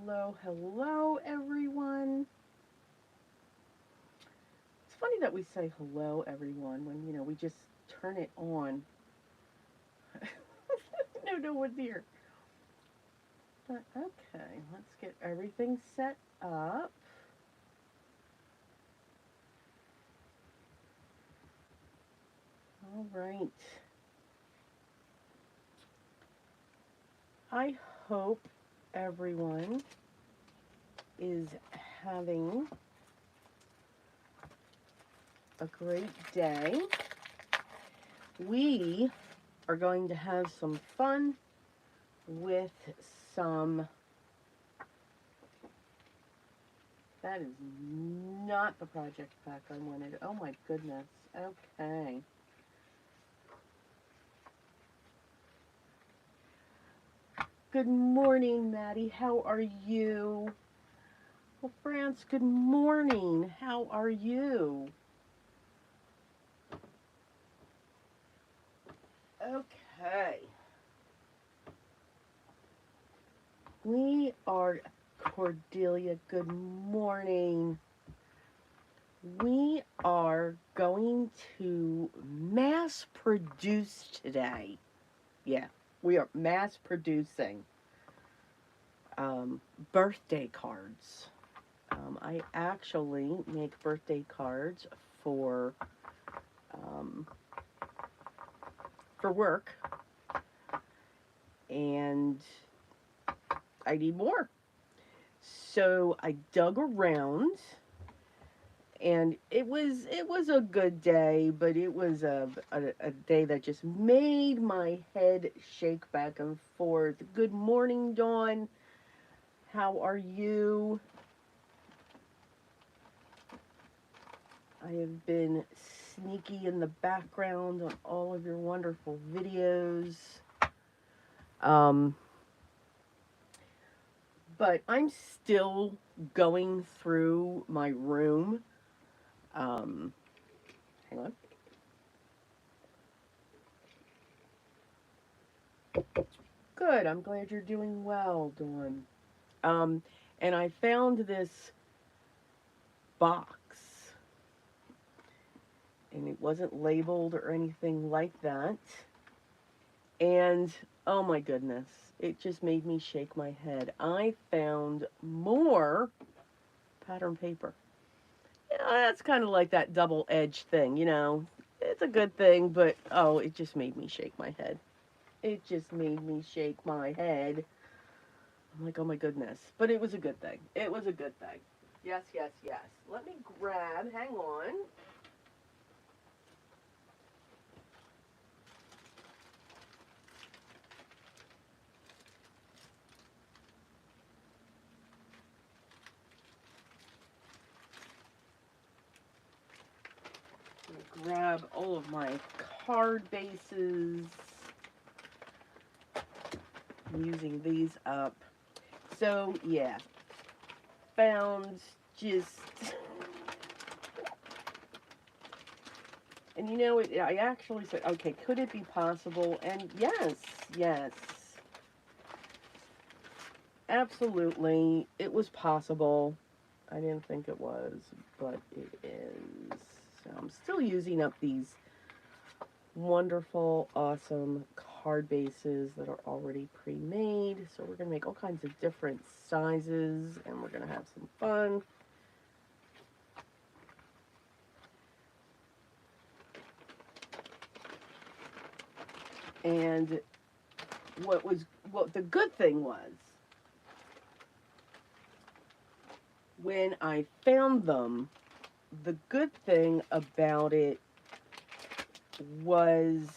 Hello, hello, everyone. It's funny that we say hello, everyone, when, we just turn it on. No one's here. But okay, let's get everything set up. All right. I hope everyone is having a great day. We are going to have some fun with some. That is not the project pack I wanted. Oh my goodness. Okay. Good morning, Maddie. How are you? Well, France, good morning. How are you? Okay. We are Cordelia. Good morning. We are going to mass produce today. Yeah, we are mass producing birthday cards. I actually make birthday cards for um, for work, and I need more. So I dug around, and it was a good day, but it was a day that just made my head shake back and forth. Good morning, Dawn. How are you? I have been sneaky in the background on all of your wonderful videos. Um, but I'm still going through my room. Um, Hang on. Good. I'm glad you're doing well, Dawn. Um, and I found this box, and it wasn't labeled or anything like that. And oh my goodness, it just made me shake my head. I found more pattern paper. That's kind of like that double-edged thing. It's a good thing, but oh, it just made me shake my head. It just made me shake my head. I'm like, oh my goodness. But it was a good thing. It was a good thing. Yes, yes, yes. Let me grab, hang on. Grab all of my card bases. I'm using these up. So, yeah. Found just... And I actually said, okay, could it be possible? And yes, yes. Absolutely, it was possible. I didn't think it was, but it is. So I'm still using up these wonderful, awesome card bases that are already pre-made. So we're going to make all kinds of different sizes, and we're going to have some fun. And what the good thing was, when I found them, the good thing about it was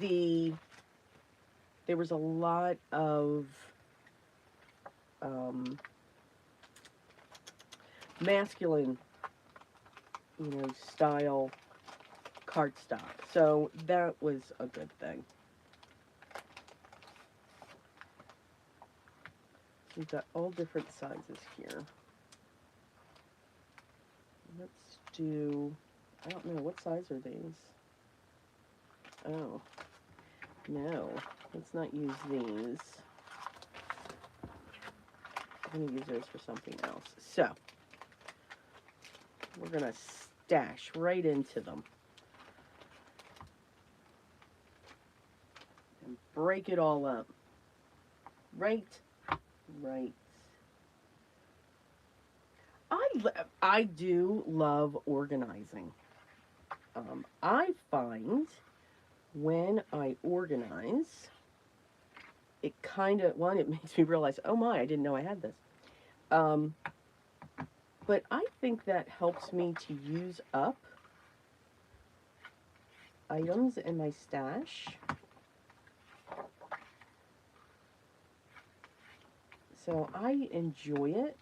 there was a lot of masculine, style cardstock. So that was a good thing. We've got all different sizes here. Let's do, I don't know, what size are these? Oh, no, let's not use these. I'm going to use those for something else. So, we're going to stash right into them. And break it all up. Right. I do love organizing. I find when I organize, it kind of, one, it makes me realize, oh my, I didn't know I had this. But I think that helps me to use up items in my stash. So I enjoy it.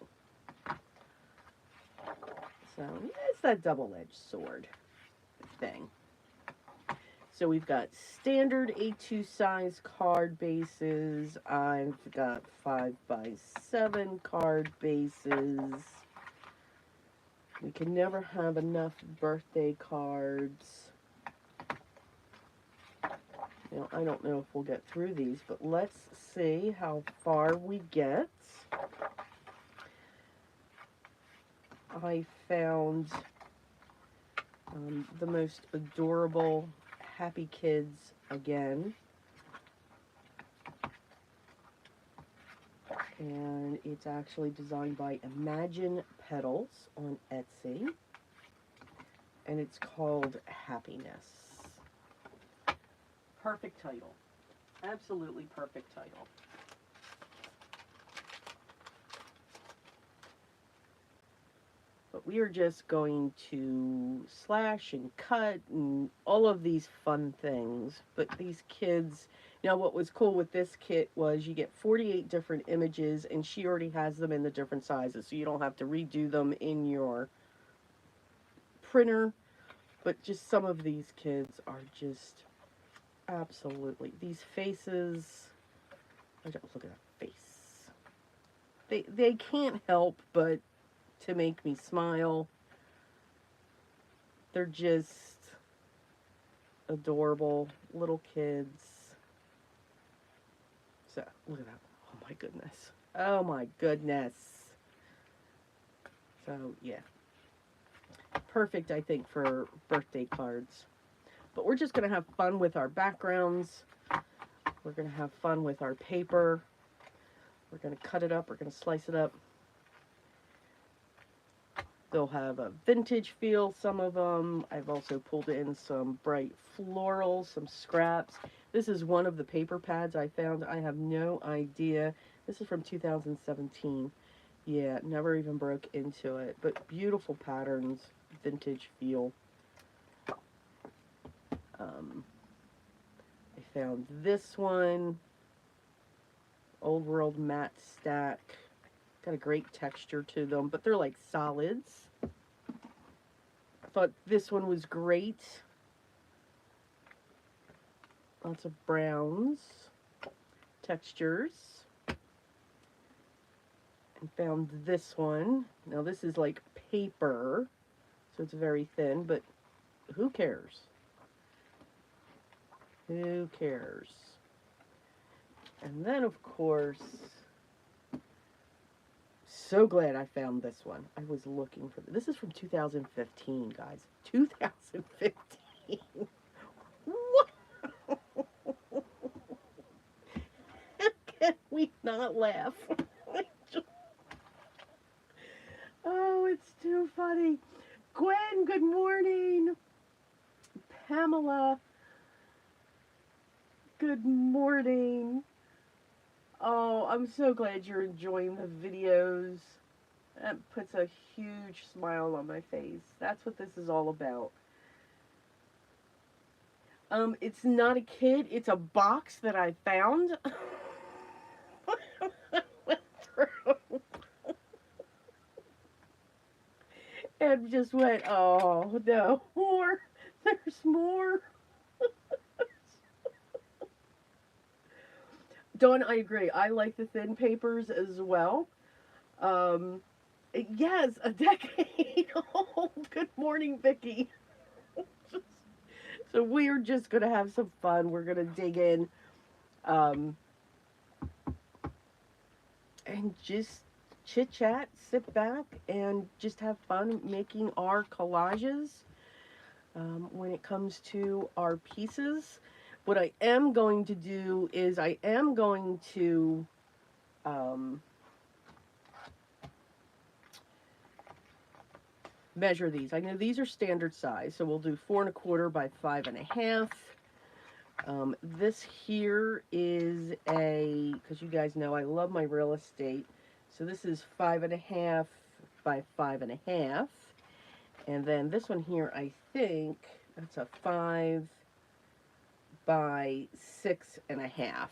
So it's that double-edged sword thing. So we've got standard A2 size card bases. I've got 5x7 card bases. We can never have enough birthday cards. Now, I don't know if we'll get through these, but let's see how far we get. I found the most adorable Happy Kids again. And it's actually designed by Imagine Petals on Etsy. And it's called Happiness. Perfect title. Absolutely perfect title. But we are just going to slash and cut and all of these fun things. But these kids, now what was cool with this kit was you get 48 different images and she already has them in the different sizes. So you don't have to redo them in your printer. But just some of these kids are just absolutely, these faces, look at that face. They can't help but to make me smile. They're just adorable little kids. So, look at that. Oh my goodness. Oh my goodness. So, yeah. Perfect, I think, for birthday cards. But we're just going to have fun with our backgrounds. We're going to have fun with our paper. We're going to cut it up. We're going to slice it up. They'll have a vintage feel, some of them. I've also pulled in some bright florals, some scraps. This is one of the paper pads I found. I have no idea. This is from 2017. Yeah, never even broke into it. But beautiful patterns, vintage feel. I found this one. Old World Matte Stack. Got a great texture to them, but they're like solids. I thought this one was great. Lots of browns, textures. And found this one. Now this is like paper, so it's very thin, but who cares? Who cares? And then, of course, so glad I found this one. I was looking for this. This is from 2015, guys. 2015. What? How can we not laugh? Oh, it's too funny. Gwen, good morning. Pamela, good morning. Oh, I'm so glad you're enjoying the videos. That puts a huge smile on my face. That's what this is all about. It's not a kit, it's a box that I found. And just went, oh no, more. There's more. Dawn, I agree. I like the thin papers as well. Yes, a decade old. Good morning, Vicky. So we're just going to have some fun. We're going to dig in and just chit chat, sit back, and just have fun making our collages. When it comes to our pieces, what I am going to do is I am going to um, measure these. I know these are standard size, so we'll do 4 1/4 by 5 1/2. This here is because you guys know I love my real estate, so this is 5 1/2 by 5 1/2. And then this one here, I think that's a 5 by 6 1/2.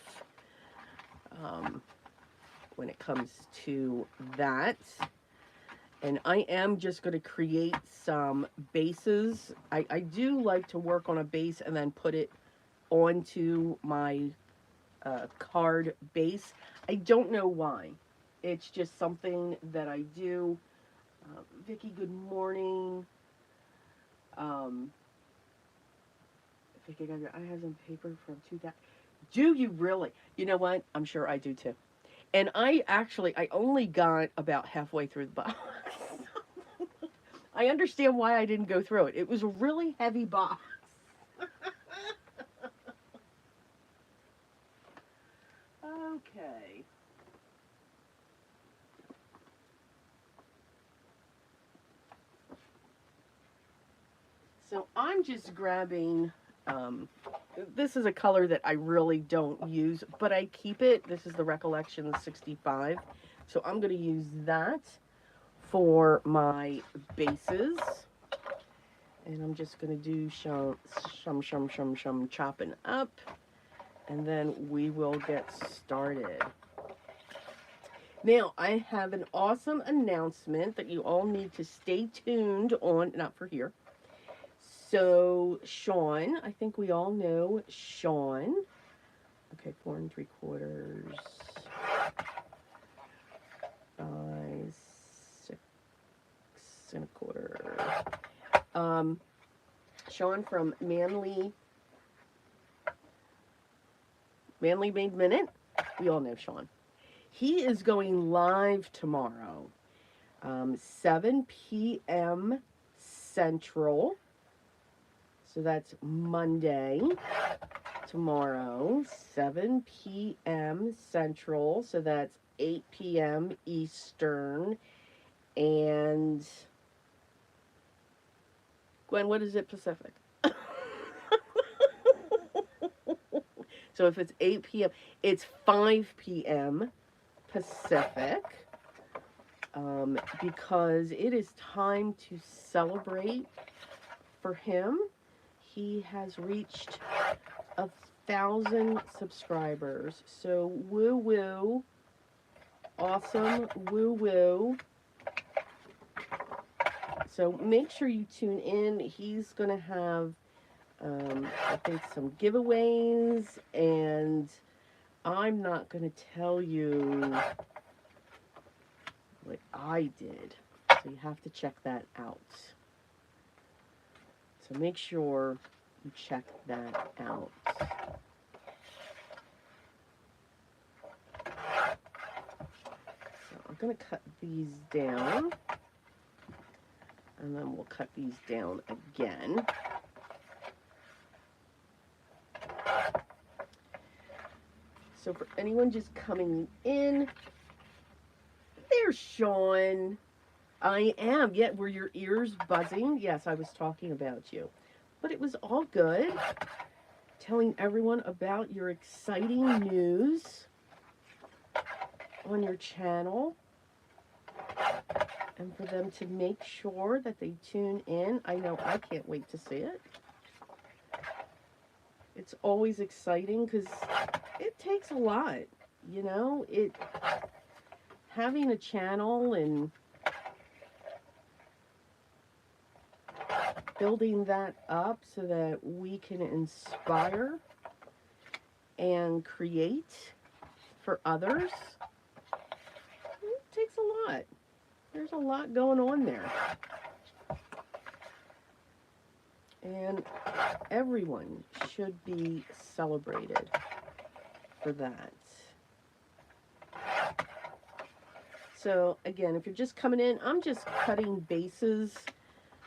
When it comes to that. And I am just going to create some bases. I do like to work on a base and then put it onto my card base. I don't know why. It's just something that I do. Vicky, good morning. Vicky, I have some paper from 2000. Do you really? You know what? I'm sure I do too. And I only got about halfway through the box. I understand why I didn't go through it. It was a really heavy box. Okay. So I'm just grabbing, this is a color that I really don't use, but I keep it. This is the Recollection 65. So I'm going to use that for my bases. And I'm just going to do some chopping up. And then we will get started. Now, I have an awesome announcement that you all need to stay tuned on, not for here. So, Sean, I think we all know Sean. Okay, 4 3/4 by 6 1/4. Sean from Manly Made Minute. We all know Sean. He is going live tomorrow, 7 p.m. Central. So that's Monday, tomorrow, 7 p.m. Central. So that's 8 p.m. Eastern. And Gwen, what is it Pacific? So if it's 8 p.m., it's 5 p.m. Pacific. Because it is time to celebrate for him. He has reached 1,000 subscribers. So woo woo. Awesome woo woo. So make sure you tune in. He's going to have, I think, some giveaways. And I'm not going to tell you what I did. So you have to check that out. So make sure you check that out. So I'm going to cut these down. And then we'll cut these down again. So for anyone just coming in, there's Sean. I am. Yeah, were your ears buzzing? Yes, I was talking about you. But it was all good. Telling everyone about your exciting news on your channel. And for them to make sure that they tune in. I know I can't wait to see it. It's always exciting because it takes a lot. You know, having a channel and building that up so that we can inspire and create for others, it takes a lot. There's a lot going on there. And everyone should be celebrated for that. So again, if you're just coming in, I'm just cutting bases.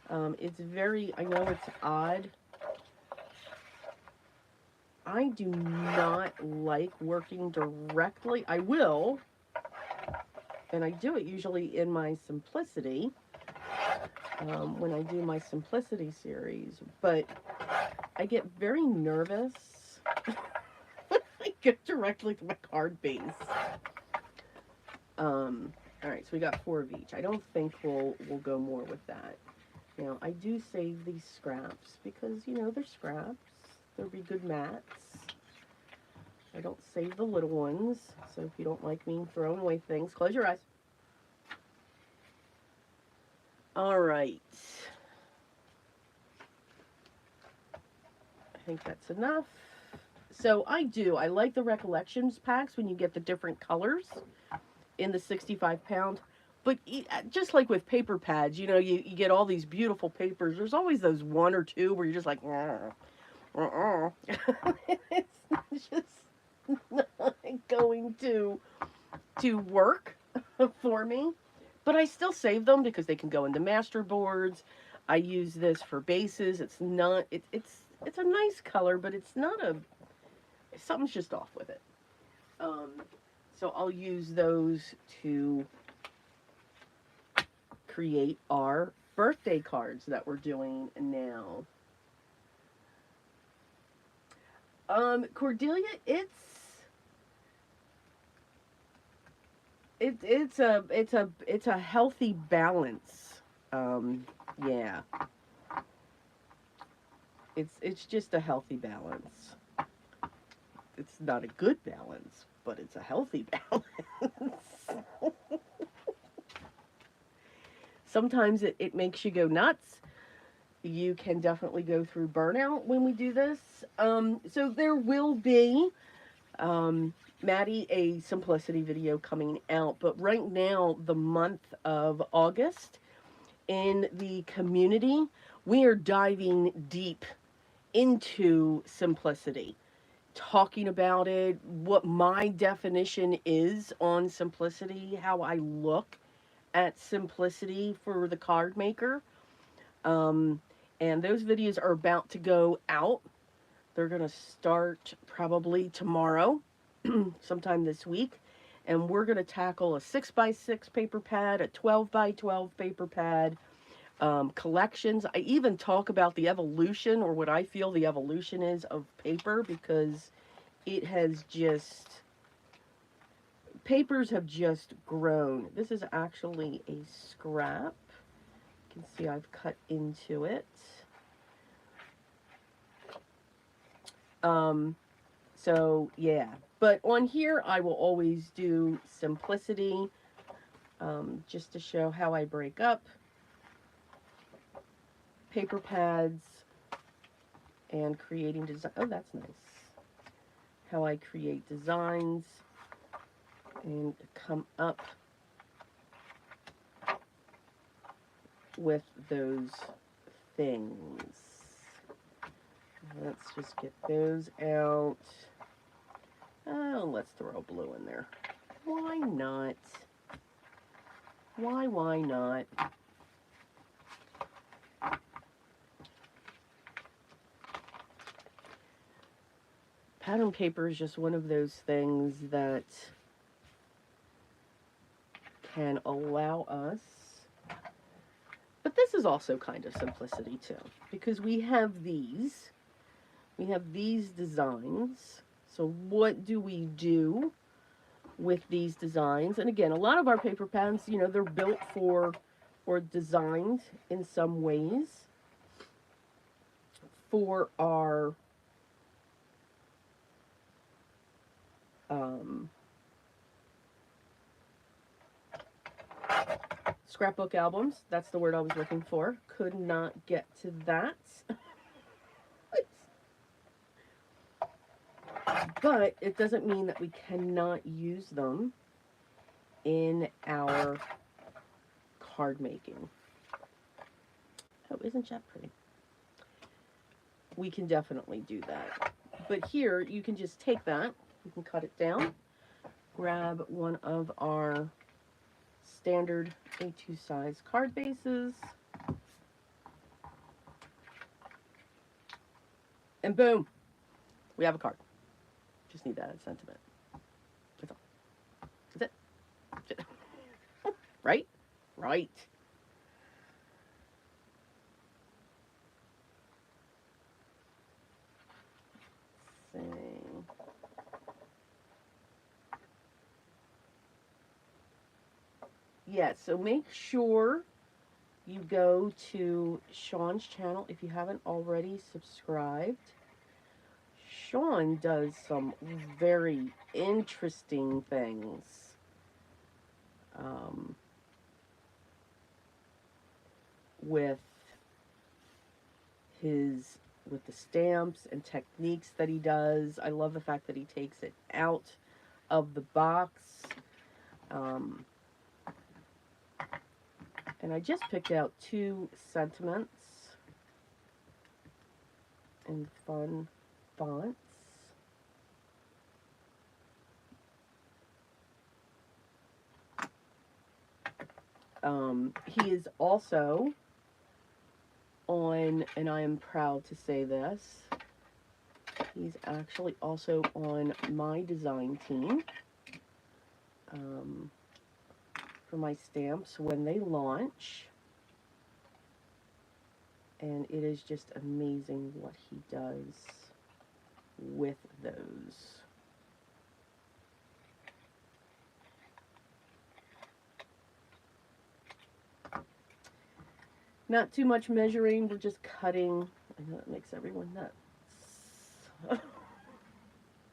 It's very, I know it's odd. I do not like working directly. I will, and I do it usually in my Simplicity, when I do my Simplicity series, but I get very nervous when I get directly to my card base. All right, so we got 4 of each. I don't think we'll go more with that. Now, I do save these scraps because, you know, they're scraps. They'll be good mats. I don't save the little ones, so if you don't like me throwing away things, close your eyes. All right. I think that's enough. So I like the Recollections packs when you get the different colors in the 65-pound. But just like with paper pads, you know, you get all these beautiful papers. There's always those 1 or 2 where you're just like, it's just not going to work for me. But I still save them because they can go into master boards. I use this for bases. It's not, it's a nice color, but it's not something's just off with it. So I'll use those to create our birthday cards that we're doing now. Cordelia, it's a healthy balance. Yeah. It's just a healthy balance. It's not a good balance, but it's a healthy balance. Sometimes it makes you go nuts. You can definitely go through burnout when we do this. So there will be, Maddie, a Simplicity video coming out, but right now, the month of August, in the community, we are diving deep into Simplicity, talking about it, what my definition is on Simplicity, how I look at Simplicity for the card maker. And those videos are about to go out. They're going to start probably tomorrow, sometime this week. And we're going to tackle a 6x6 paper pad, a 12x12 paper pad, collections. I even talk about the evolution, or what I feel the evolution is, of paper, because it has just, papers have just grown. This is actually a scrap. You can see I've cut into it. So yeah, but on here I will always do Simplicity, just to show how I break up paper pads and creating design. Oh, that's nice. How I create designs and come up with those things. Let's just get those out. Oh, let's throw blue in there. Why not? Why not? Pattern paper is just one of those things that can allow us, but this is also kind of Simplicity too, because we have these designs. So what do we do with these designs? And again, a lot of our paper pads, you know, they're built for or designed in some ways for our scrapbook albums. That's the word I was looking for. Could not get to that. But it doesn't mean that we cannot use them in our card making. Oh, isn't that pretty? We can definitely do that. But here, you can just take that, you can cut it down, grab one of our standard A2 size card bases. And boom, we have a card. Just need that sentiment. That's all. That's it. Right? Right. Same. Yeah, so make sure you go to Sean's channel if you haven't already subscribed. Sean does some very interesting things. With his with the stamps and techniques that he does. I love the fact that he takes it out of the box. And I just picked out 2 sentiments in fun fonts. He is also on, and I am proud to say this, he's actually also on my design team for my stamps when they launch. And it is just amazing what he does with those. Not too much measuring, we're just cutting. I know that makes everyone nuts.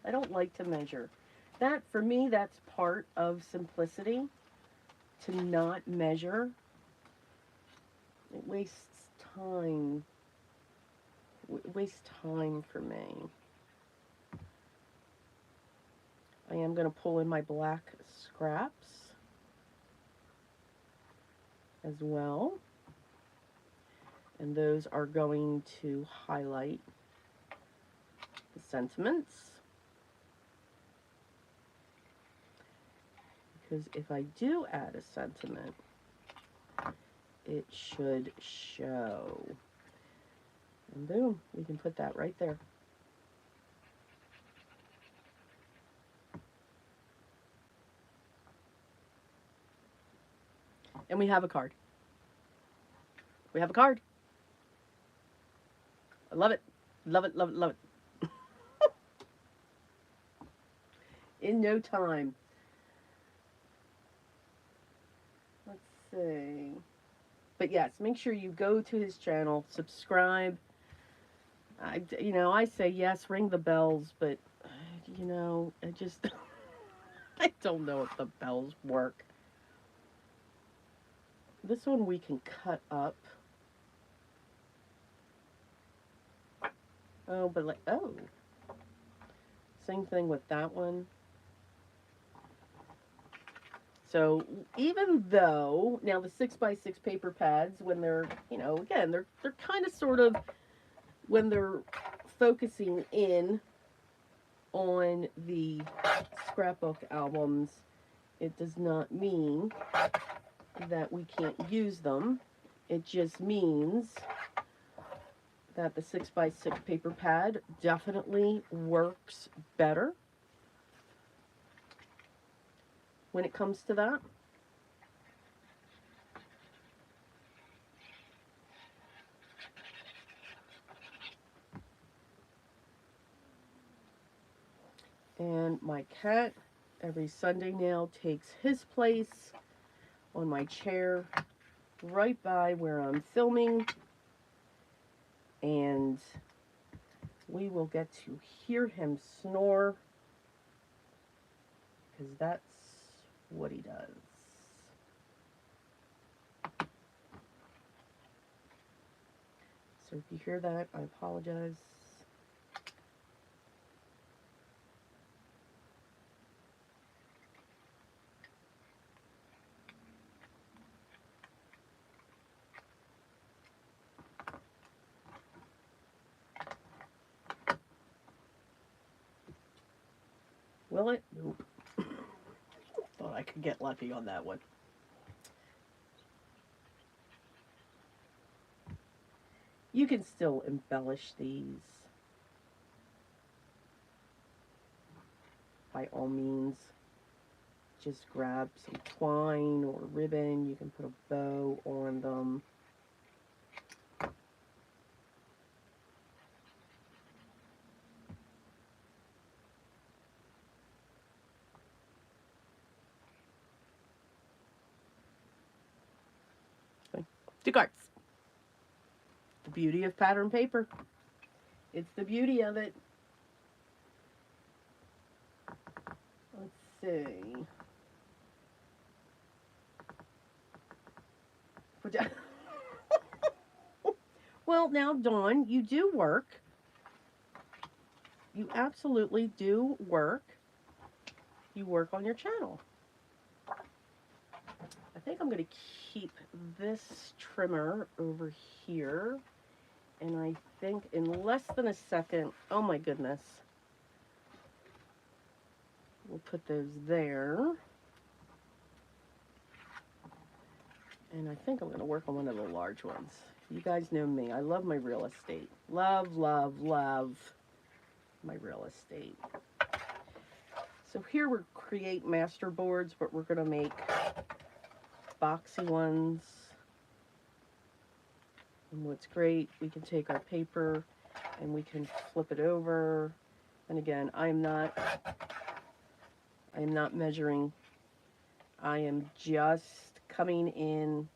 I don't like to measure. That, for me, that's part of simplicity, to not measure. It wastes time. It wastes time for me. I am going to pull in my black scraps as well. And those are going to highlight the sentiments. Because if I do add a sentiment, it should show. And boom, we can put that right there. And we have a card. We have a card. I love it. Love it, love it, love it. In no time. Let's see. But yes, make sure you go to his channel, subscribe. I say yes, ring the bells, but, I just, I don't know if the bells work. This one we can cut up. Oh, but same thing with that one. So even though, now the 6x6 paper pads, when they're, again, they're kind of sort of, when they're focusing in on the scrapbook albums, it does not mean that we can't use them. It just means that the 6x6 paper pad definitely works better when it comes to that. And my cat every Sunday now takes his place on my chair right by where I'm filming, and we will get to hear him snore, because that's what he does. So if you hear that, I apologize. Will it? Nope. Thought I could get lucky on that one. You can still embellish these by all means. Just grab some twine or ribbon. You can put a bow on them. Two cards. The beauty of pattern paper. It's the beauty of it. Let's see. Well, now, Dawn, you do work. You absolutely do work. You work on your channel. I think I'm going to keep this trimmer over here. And I think in less than a second, oh my goodness, we'll put those there. And I think I'm going to work on one of the large ones. You guys know me. I love my real estate. Love, love, love my real estate. So here we're create master boards, but we're going to make boxy ones. And what's great, we can take our paper and we can flip it over. And again, I am not measuring. I am just coming in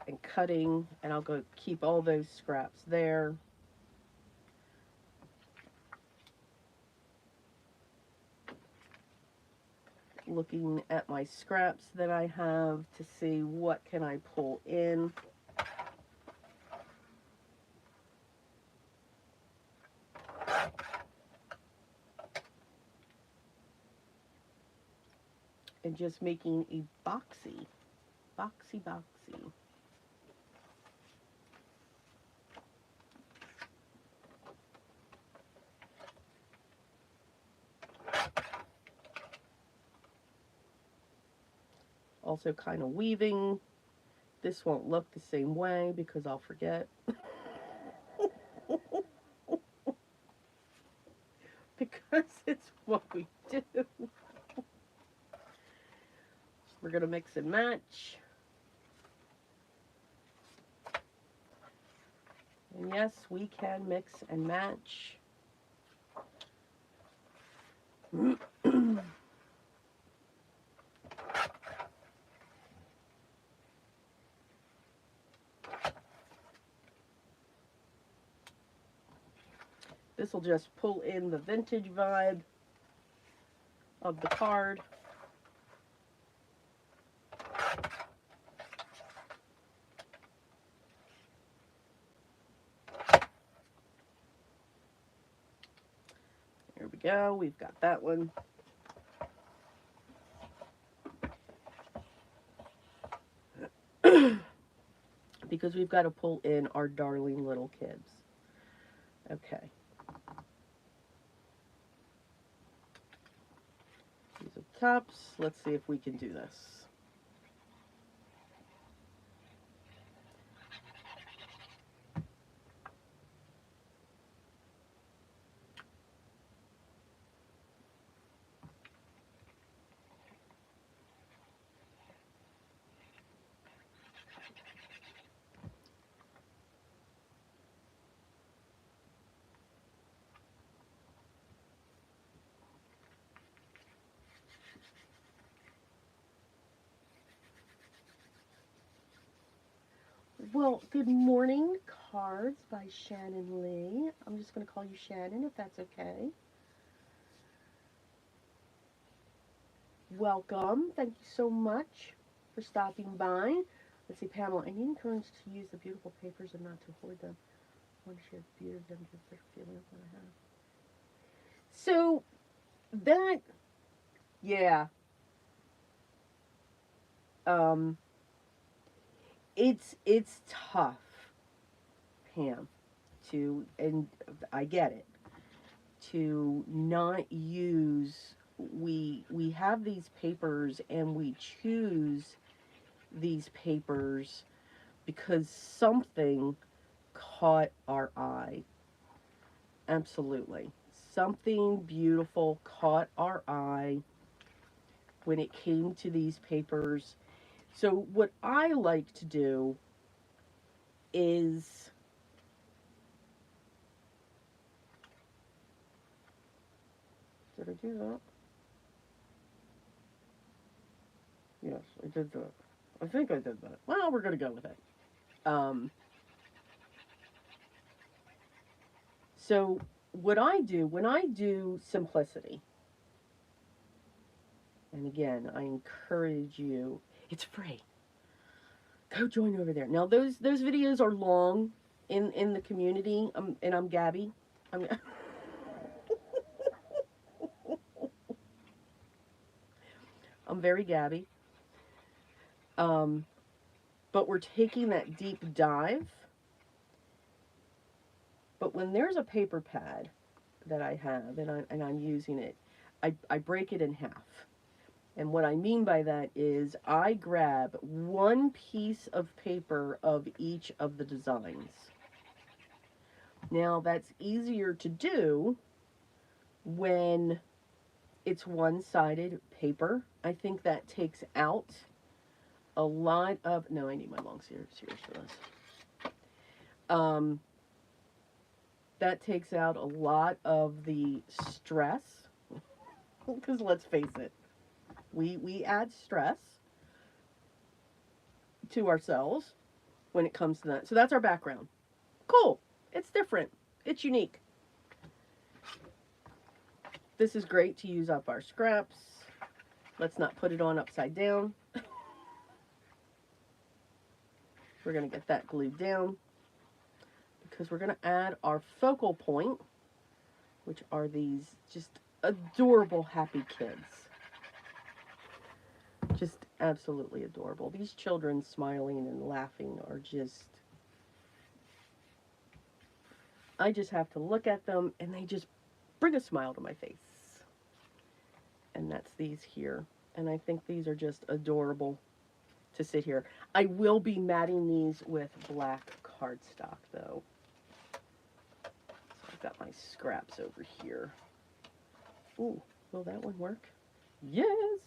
and cutting, and I'll go keep all those scraps there. Looking at my scraps that I have to see what can I pull in. And just making a boxy. Also kind of weaving. This won't look the same way because I'll forget. Because it's what we do. We're going to mix and match. And yes, we can mix and match. This will just pull in the vintage vibe of the card. There we go. We've got that one. Because we've got to pull in our darling little kids. Okay. These are tops. Let's see if we can do this. Well, good morning, cards by Shannon Lee. I'm just going to call you Shannon, if that's okay. Welcome. Thank you so much for stopping by. Let's see, Pamela, I need encouragement to use the beautiful papers and not to hoard them. I want to share the beauty of them, just better feeling of what I have. So, that, yeah. It's tough, Pam, and I get it, to not use, we have these papers and we choose these papers because something caught our eye. Absolutely. Something beautiful caught our eye when it came to these papers. So, what I like to do is, did I do that? Yes, I did that. I think I did that. Well, we're going to go with it. Um, so, what I do when I do simplicity, and again, I encourage you, it's free. Go join over there. Now, those videos are long in the community, and I'm Gabby. I'm I'm very Gabby. Um, but we're taking that deep dive. But when there's a paper pad that I have and I'm using it, I break it in half. And what I mean by that is I grab one piece of paper of each of the designs. Now that's easier to do when it's one-sided paper. I think that takes out a lot of, no, I need my long shears for this. Um, that takes out a lot of the stress, because let's face it, we add stress to ourselves when it comes to that. So that's our background. Cool. It's different. It's unique. This is great to use up our scraps. Let's not put it on upside down. We're going to get that glued down because we're going to add our focal point, which are these just adorable happy kids. Just absolutely adorable. These children smiling and laughing are just, I just have to look at them and they just bring a smile to my face. And that's these here. And I think these are just adorable to sit here. I will be matting these with black cardstock though. So I've got my scraps over here. Ooh, will that one work? Yes!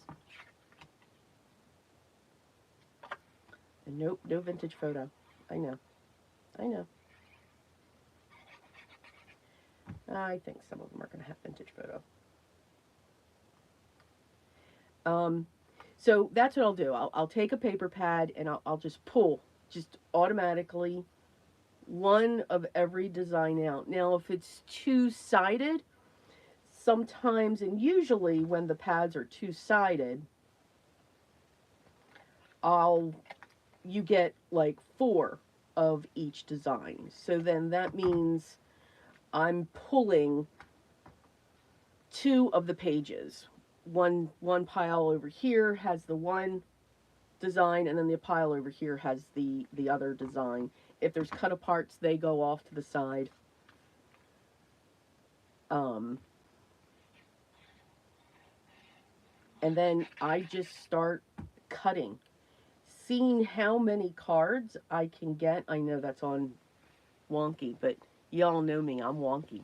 And nope, no vintage photo. I know. I know. I think some of them are going to have vintage photo. So that's what I'll do. I'll take a paper pad and I'll just pull, just automatically, one of every design out. Now, if it's two-sided, sometimes and usually when the pads are two-sided, you get like 4 of each design. So then that means I'm pulling 2 of the pages. One pile over here has the one design, and then the pile over here has the other design. If there's cut aparts, they go off to the side. And then I just start cutting, seeing how many cards I can get. I know that's on wonky, but y'all know me, I'm wonky.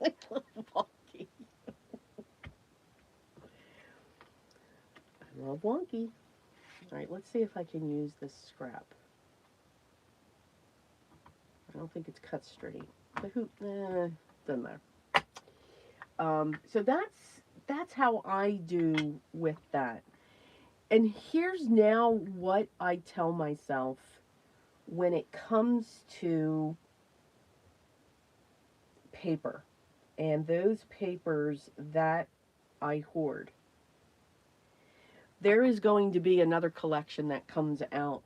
I love wonky. I love wonky. All right, let's see if I can use this scrap. I don't think it's cut straight, but who? Doesn't matter. So that's how I do with that. And here's now what I tell myself when it comes to paper and those papers that I hoard. There is going to be another collection that comes out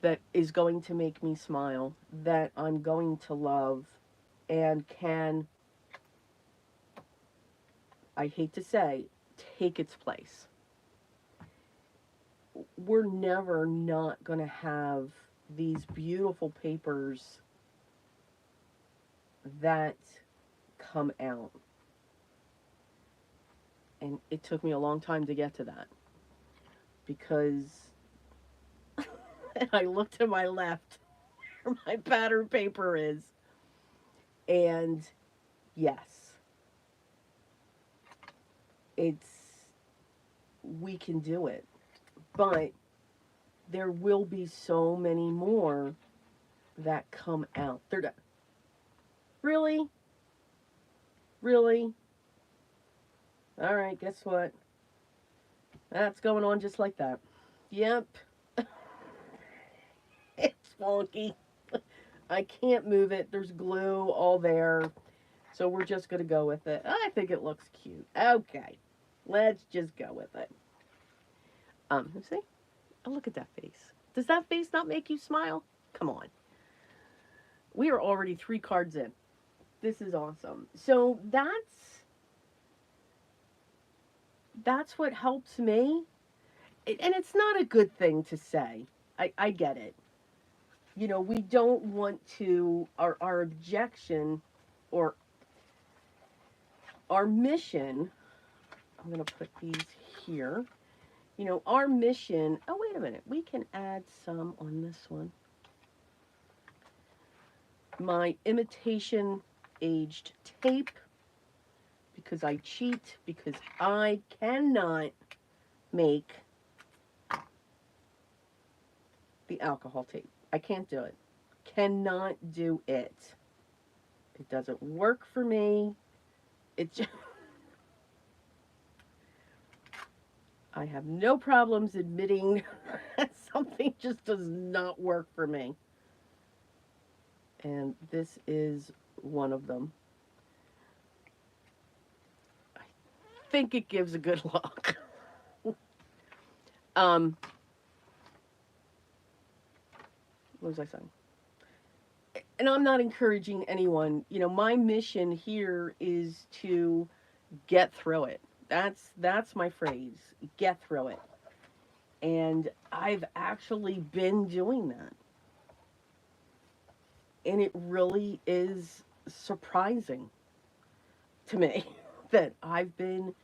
that is going to make me smile, that I'm going to love, and can, I hate to say, take its place. We're never not going to have these beautiful papers that come out. And it took me a long time to get to that. Because And I look to my left where my pattern paper is. And yes, it's, we can do it. But there will be so many more that come out. They're not, really? Really? All right, guess what? That's going on just like that. Yep, it's wonky. I can't move it. There's glue all there. So we're just going to go with it. I think it looks cute. Okay. Let's just go with it. See? Oh, look at that face. Does that face not make you smile? Come on. We are already 3 cards in. This is awesome. So that's what helps me. And it's not a good thing to say. I get it. You know, we don't want to, our objection or our mission, I'm going to put these here. You know, our mission, oh, wait a minute. We can add some on this one. My imitation aged tape, because I cheat, because I cannot make the alcohol tape. I can't do it. Cannot do it. It doesn't work for me. It just, I have no problems admitting that something just does not work for me. And this is one of them. I think it gives a good look. What was I saying? And I'm not encouraging anyone. You know, my mission here is to get through it. That's my phrase. Get through it. And I've actually been doing that. And it really is surprising to me that I've been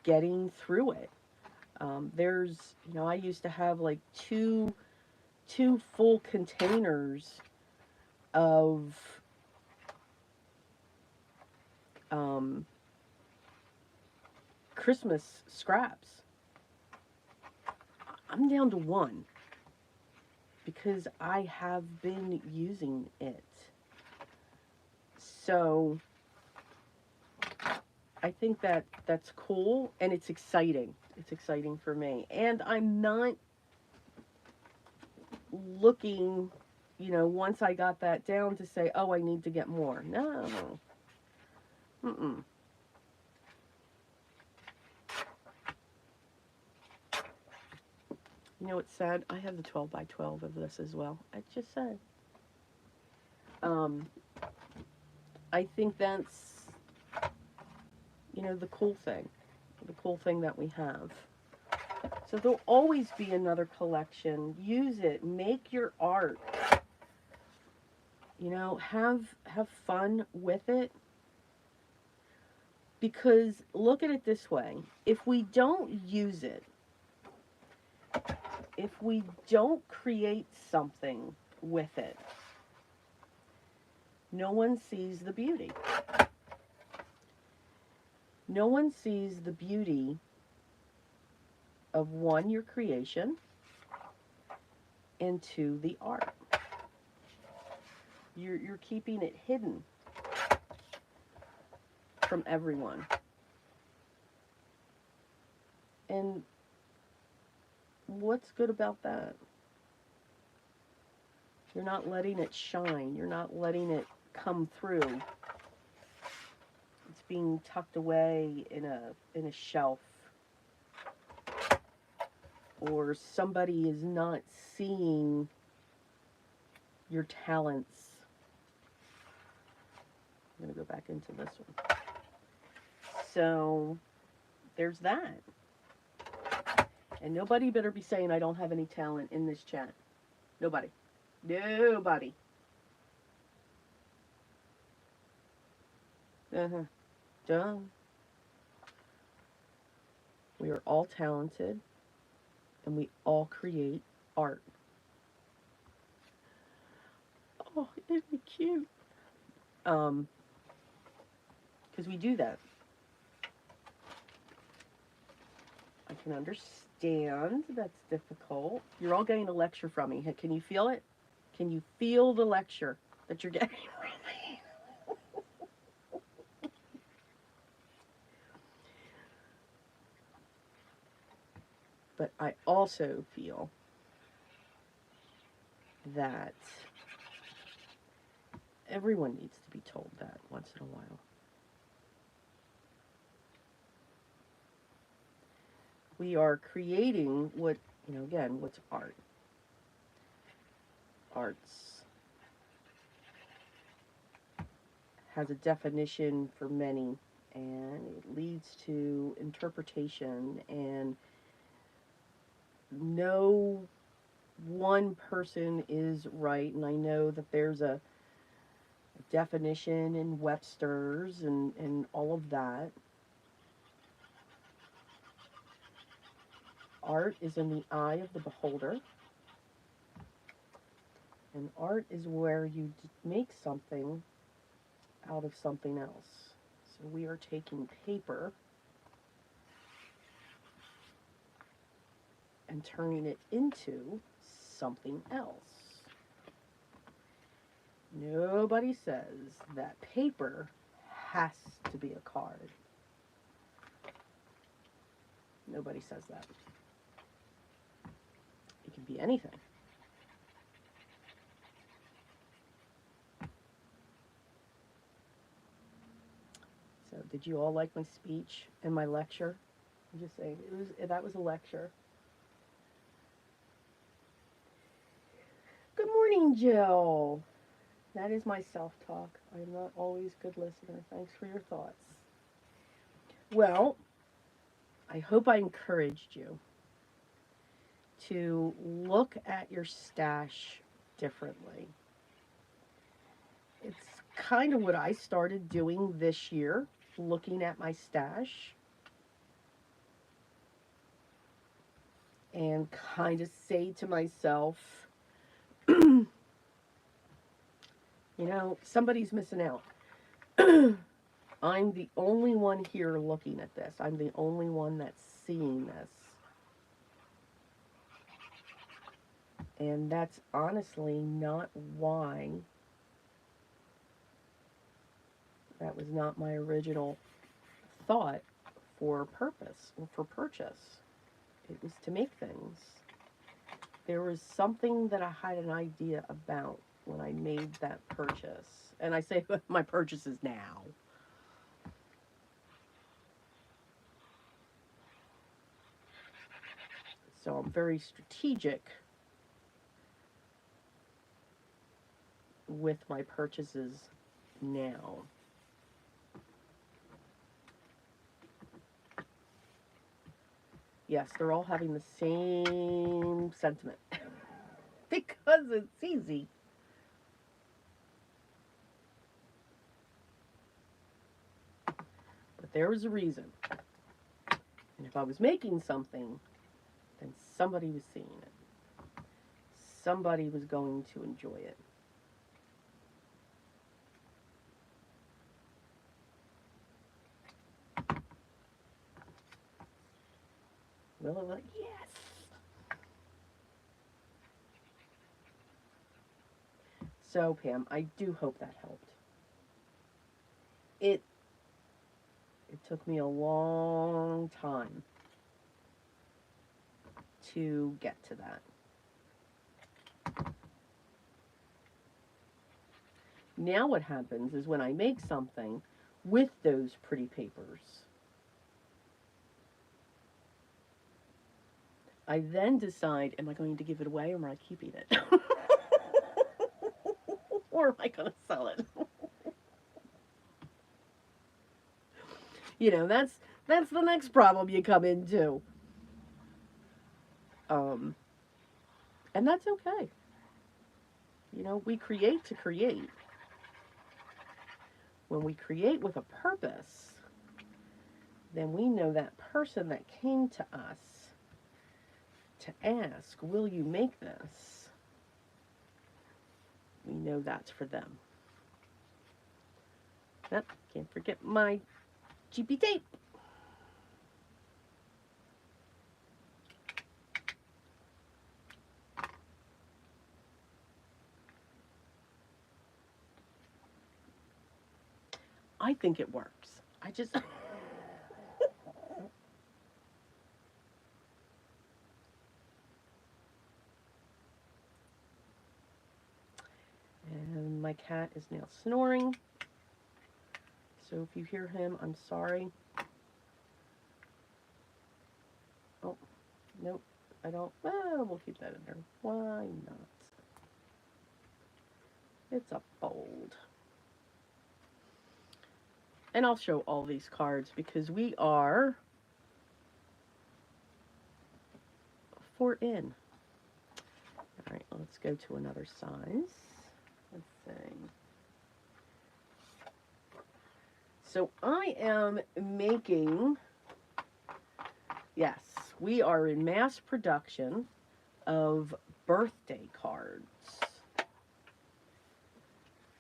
getting through it. There's, you know, I used to have like two full containers of um, Christmas scraps. I'm down to one because I have been using it. So I think that that's cool and it's exciting. It's exciting for me. And I'm not looking, you know, once I got that down to say, oh, I need to get more. No. Mm-mm. You know what's sad? I have the 12 by 12 of this as well. I just said. Um, I think that's, you know, the cool thing. The cool thing that we have. So there'll always be another collection. Use it. Make your art. You know, have fun with it. Because look at it this way. If we don't use it, if we don't create something with it, no one sees the beauty. No one sees the beauty of, one, your creation, and two, the art. You're keeping it hidden from everyone. And what's good about that? You're not letting it shine. You're not letting it come through. It's being tucked away in a shelf. Or somebody is not seeing your talents. I'm going to go back into this one. So there's that. And nobody better be saying I don't have any talent in this chat. Nobody. Nobody. Uh-huh. Duh. We are all talented and we all create art. Oh, isn't it cute? Because we do that. I can understand that's difficult. You're all getting a lecture from me. Can you feel it? Can you feel the lecture that you're getting from me? But I also feel that everyone needs to be told that once in a while. We are creating what, again, what's art? Arts has a definition for many, and it leads to interpretation, and no one person is right. And I know that there's a definition in Webster's and all of that. Art is in the eye of the beholder, and art is where you make something out of something else. So we are taking paper and turning it into something else. Nobody says that paper has to be a card. Nobody says that. It can be anything. So, did you all like my speech and my lecture? I'm just saying, that was a lecture. Good morning, Jill. That is my self-talk. I'm not always a good listener. Thanks for your thoughts. Well, I hope I encouraged you to look at your stash differently. It's kind of what I started doing this year, looking at my stash and kind of say to myself, somebody's missing out. I'm the only one here looking at this. I'm the only one that's seeing this. And that's honestly not why. That was not my original thought for purpose or for purchase. It was to make things. There was something that I had an idea about when I made that purchase. And I say my purchases now. So I'm very strategic with my purchases now. Yes, they're all having the same sentiment because it's easy. But there was a reason. And if I was making something, then somebody was seeing it. Somebody was going to enjoy it. Really, like, yes. So, Pam, I do hope that helped. It took me a long time to get to that. Now what happens is when I make something with those pretty papers, I then decide, am I going to give it away or am I keeping it? Or am I going to sell it? That's the next problem you come into. And that's okay. We create to create. When we create with a purpose, then we know that person that came to us to ask, will you make this? we know that's for them. Yep, can't forget my GP tape. I think it works. I just... And my cat is now snoring. So if you hear him, I'm sorry. Oh, nope, I don't. Well, we'll keep that in there. Why not? It's a fold. And I'll show all these cards because we are 4 in. All right, let's go to another size. Let's see. So I am making, yes, we are in mass production of birthday cards.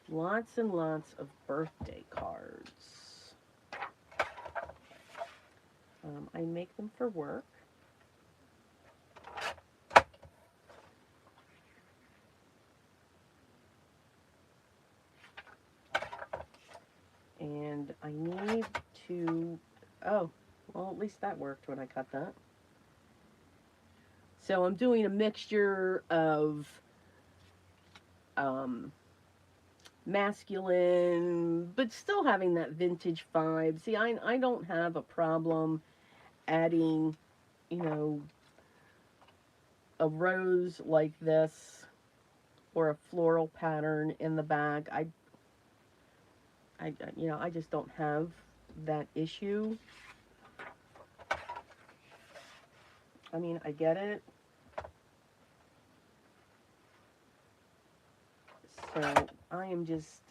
Lots and lots of birthday cards. I make them for work. And I need to, oh, well, at least that worked when I cut that. So I'm doing a mixture of masculine, but still having that vintage vibe. See, I don't have a problem adding, you know, a rose like this or a floral pattern in the back. You know, I just don't have that issue. I mean, I get it. So I am just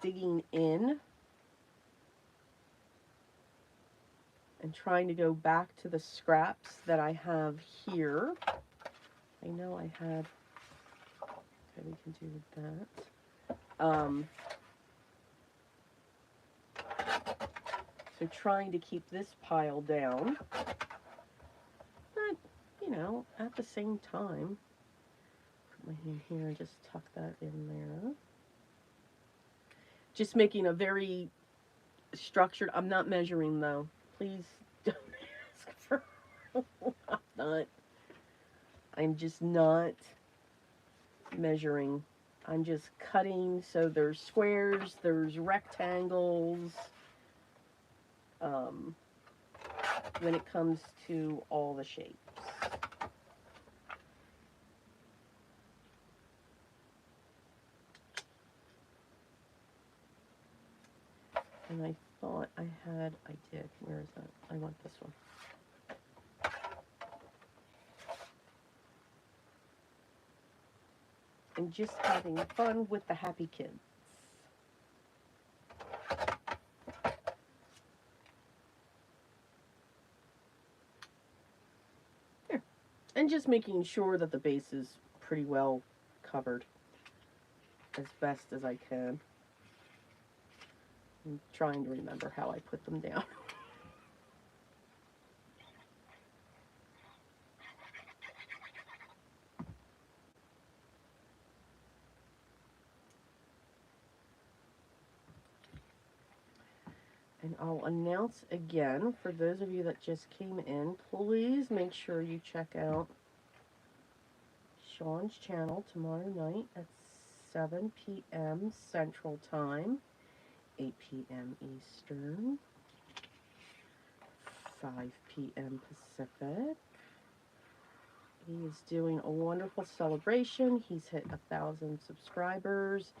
digging in and trying to go back to the scraps that I have here. I know I had, okay, we can do that. So trying to keep this pile down, but, you know, at the same time, put my hand here and just tuck that in there. Just making a very structured, I'm not measuring though. Please don't ask for, I'm just not measuring. I'm just cutting, so there's squares, there's rectangles, when it comes to all the shapes. And I thought I did. Where is that? I want this one. And just having fun with the happy kids. There. And just making sure that the base is pretty well covered as best as I can. I'm trying to remember how I put them down. And I'll announce again, for those of you that just came in, please make sure you check out Sean's channel tomorrow night at 7 p.m. Central Time, 8 p.m. Eastern, 5 p.m. Pacific. He is doing a wonderful celebration. He's hit 1,000 subscribers.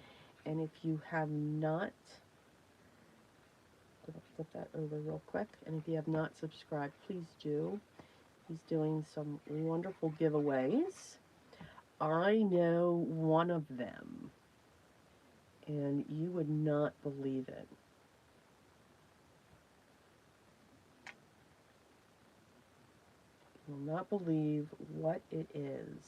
And if you have not, I'm going to flip that over real quick. And if you have not subscribed, please do. He's doing some wonderful giveaways. I know one of them, and you would not believe it. You will not believe what it is.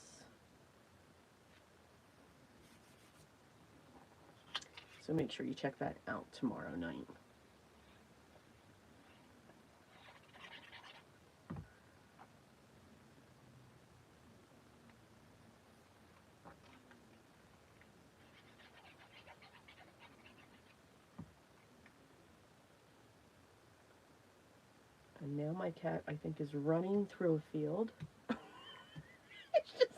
So make sure you check that out tomorrow night. And now my cat, I think, is running through a field. It's just,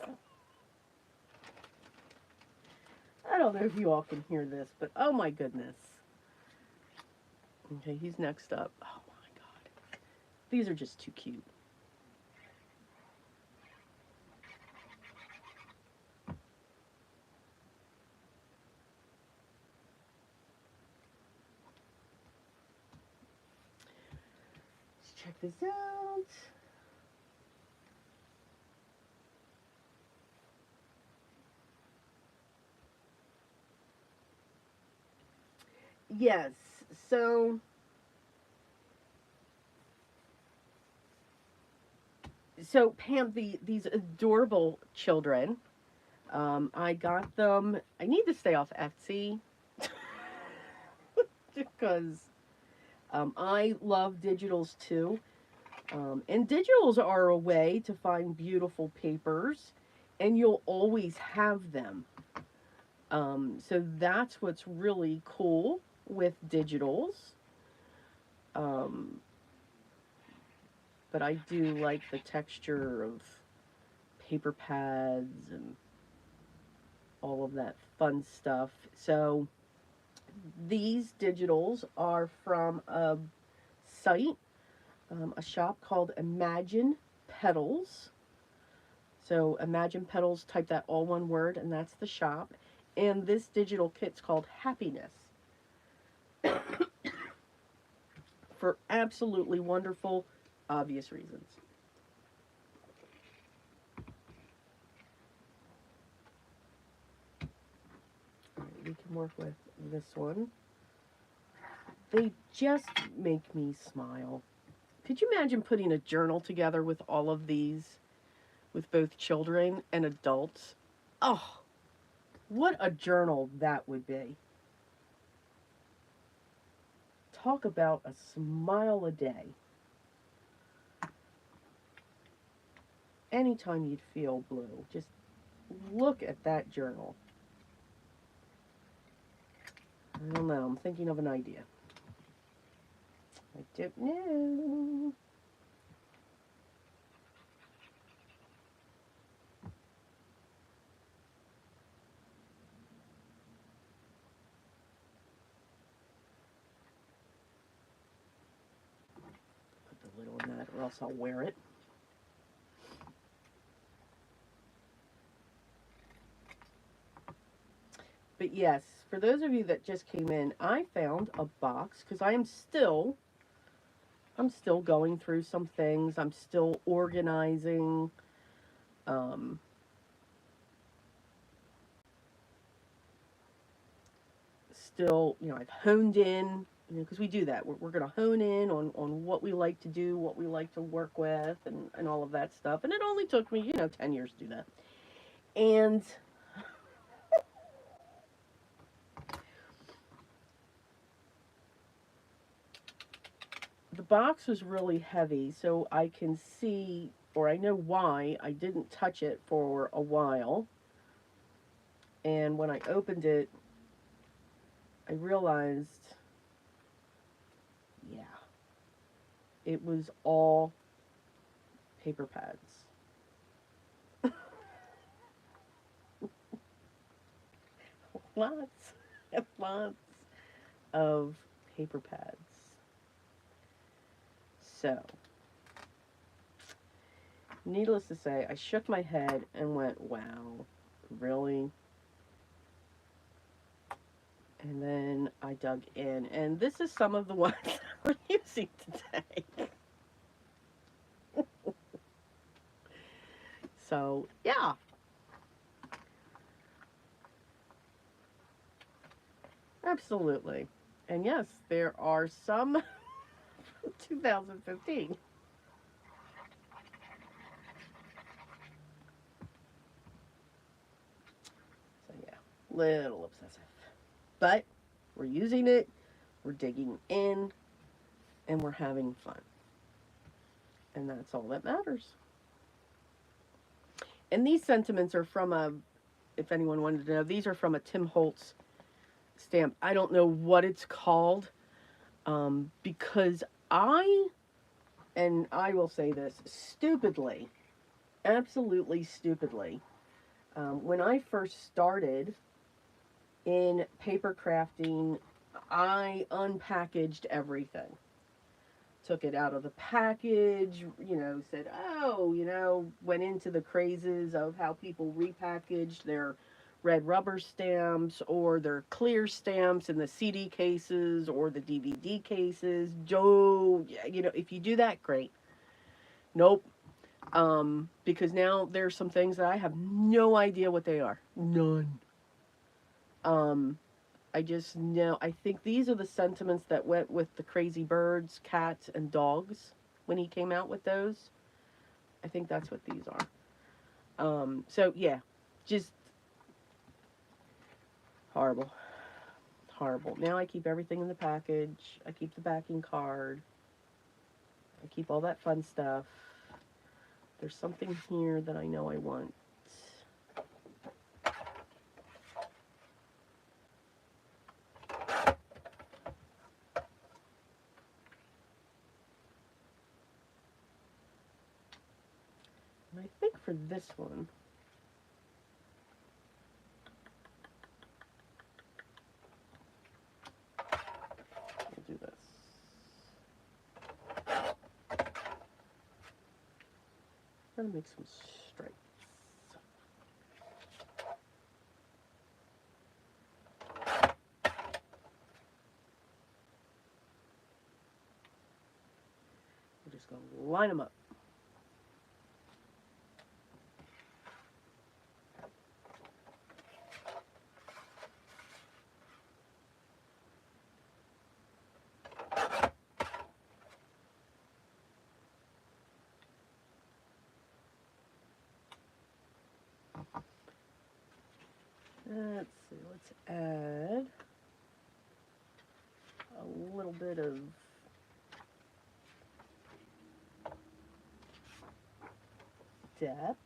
I don't know if you all can hear this, but oh my goodness. Okay, he's next up. Oh my god. These are just too cute. Let's check this out. Yes, so Pam, these adorable children, I got them. I need to stay off Etsy because I love digitals too. And digitals are a way to find beautiful papers, and you'll always have them. So that's what's really cool with digitals. Um, but I do like the texture of paper pads and all of that fun stuff. So these digitals are from a site, a shop called Imagine Petals. So Imagine Petals, type that all one word, and that's the shop. And this digital kit's called Happiness. For absolutely wonderful, obvious reasons. All right, we can work with this one. They just make me smile. Could you imagine putting a journal together with all of these, with both children and adults? Oh, what a journal that would be. Talk about a smile a day. Anytime you'd feel blue, just look at that journal. I don't know, I'm thinking of an idea. I don't know. Put the lid on that or else I'll wear it. But yes, for those of you that just came in, I found a box because I'm still going through some things. I'm still organizing. Um, Still, I've honed in, because we do that. We're going to hone in on what we like to do, what we like to work with, and all of that stuff. And it only took me, 10 years to do that. And the box was really heavy, so I can see, or I know why I didn't touch it for a while. And when I opened it, I realized, yeah, it was all paper pads. Lots and lots of paper pads. So, needless to say, I shook my head and went, wow, really? And then I dug in, and this is some of the ones we're using today. So, yeah. Absolutely. And yes, there are some from 2015. So, yeah, little obsessive. But We're using it, we're digging in, and we're having fun. And that's all that matters. And these sentiments are from a, if anyone wanted to know, these are from a Tim Holtz stamp. I don't know what it's called, because and I will say this stupidly, absolutely stupidly, when I first started in paper crafting, I unpackaged everything. Took it out of the package, said, oh, went into the crazes of how people repackaged their red rubber stamps or their clear stamps in the CD cases or the DVD cases. Joe, if you do that, great. Nope. Because now there's some things that I have no idea what they are. None. Um, I just know, I think these are the sentiments that went with the crazy birds, cats, and dogs when he came out with those. I think that's what these are. So yeah, just horrible. Horrible. Now I keep everything in the package. I keep the backing card. I keep all that fun stuff. There's something here that I know I want. And I think for this one, we'll do this. I'm going to make some stripes. We're just going to line them up. Let's see, let's add a little bit of depth.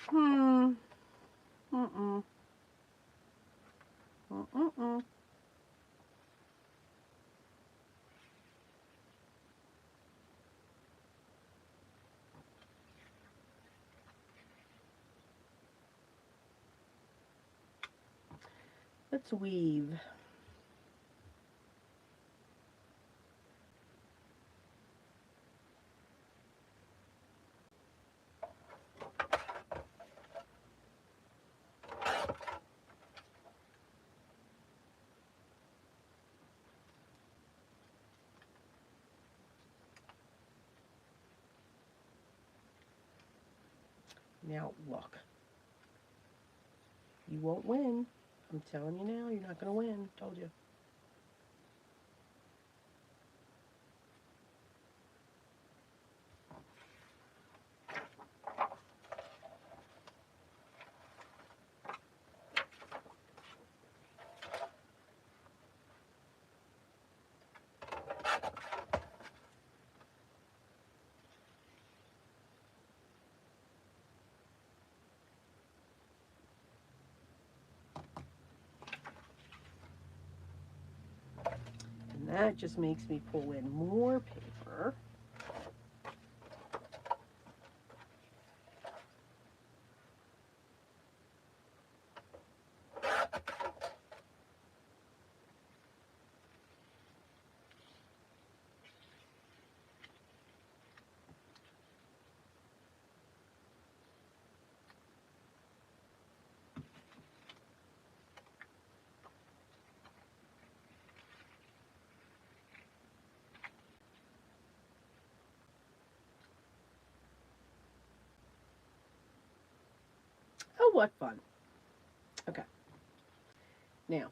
Hmm. Mm-mm. Mm-mm. Let's weave. Now, look. You won't win. I'm telling you now, you're not going to win. Told you. And that just makes me pull in more paper. what fun. Okay. Now,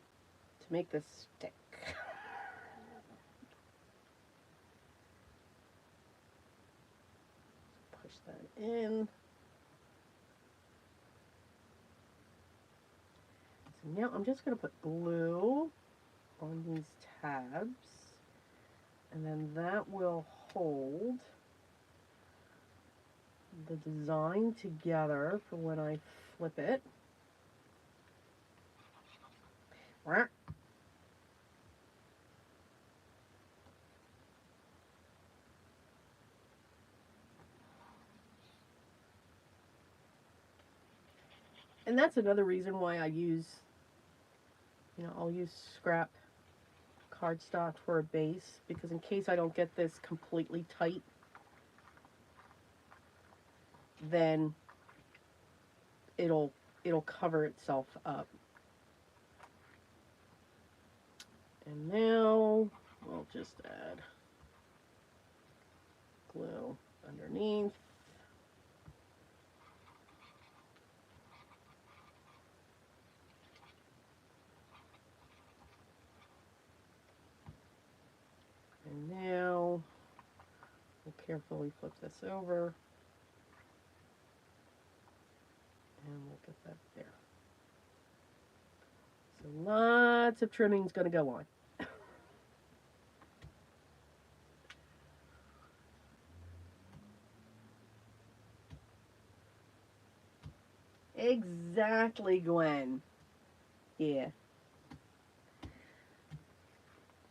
to make this stick. Push that in. So now I'm just going to put glue on these tabs. And then that will hold the design together for when I flip it. And that's another reason why I use, I'll use scrap cardstock for a base, because in case I don't get this completely tight, then it'll cover itself up. And now we'll just add glue underneath. And now we'll carefully flip this over. And we'll get that there. So lots of trimming is going to go on. Exactly, Gwen. Yeah.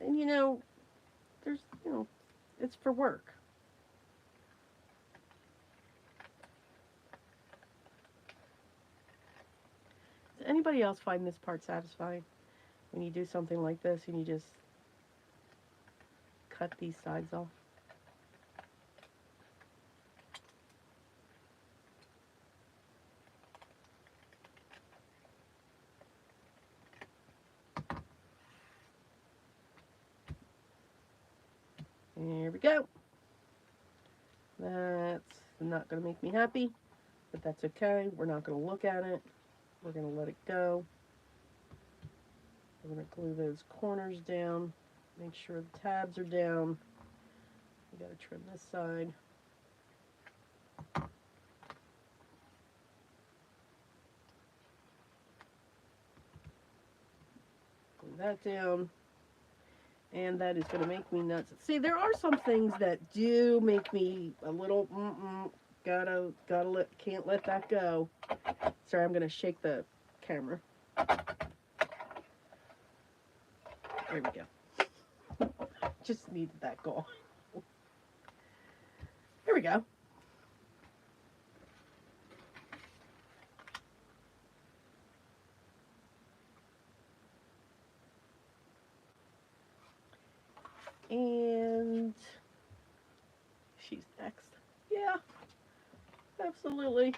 And there's, it's for work. Does anybody else find this part satisfying? When you do something like this and you just cut these sides off? There we go. That's not going to make me happy, but that's okay. We're not going to look at it. We're going to let it go. We're going to glue those corners down. Make sure the tabs are down. We got to trim this side. Glue that down. And that is going to make me nuts. See, there are some things that do make me a little, can't let that go. Sorry, I'm going to shake the camera. There we go. Just needed that going. There we go. And she's next. Yeah, absolutely.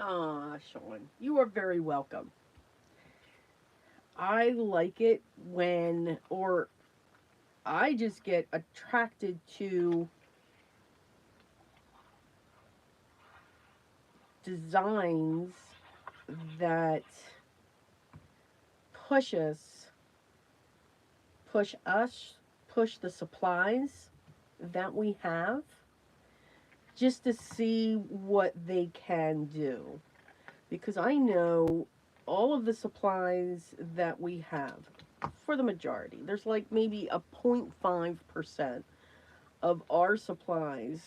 Ah, Sean, you are very welcome. I like it when, or I just get attracted to designs that push us, push the supplies that we have, just to see what they can do. Because I know all of the supplies that we have, for the majority, there's like maybe a 0.5% of our supplies,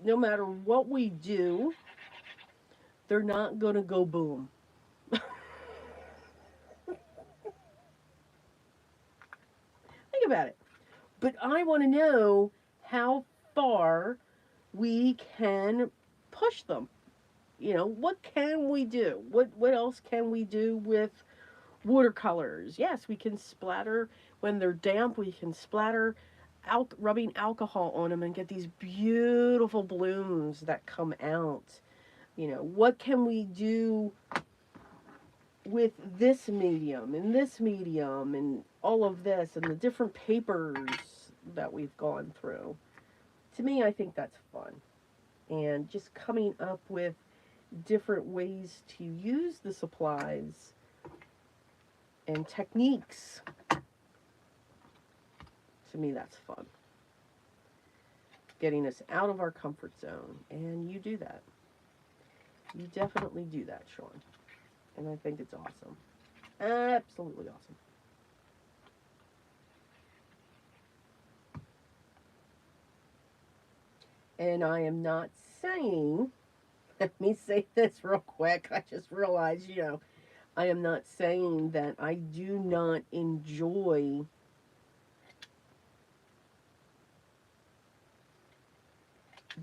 no matter what we do, they're not going to go boom. Think about it. But I want to know how far we can push them. What can we do? What else can we do with Watercolors. Yes, we can splatter when they're damp. We can splatter rubbing alcohol on them and get these beautiful blooms that come out. You know, what can we do with this medium and this medium and all of this and the different papers that we've gone through? To me, I think that's fun. And just coming up with different ways to use the supplies and techniques, to me, that's fun. Getting us out of our comfort zone. And you do that. You definitely do that, Sean. And I think it's awesome. Absolutely awesome. And I am not saying, let me say this real quick. I just realized, I am not saying that I do not enjoy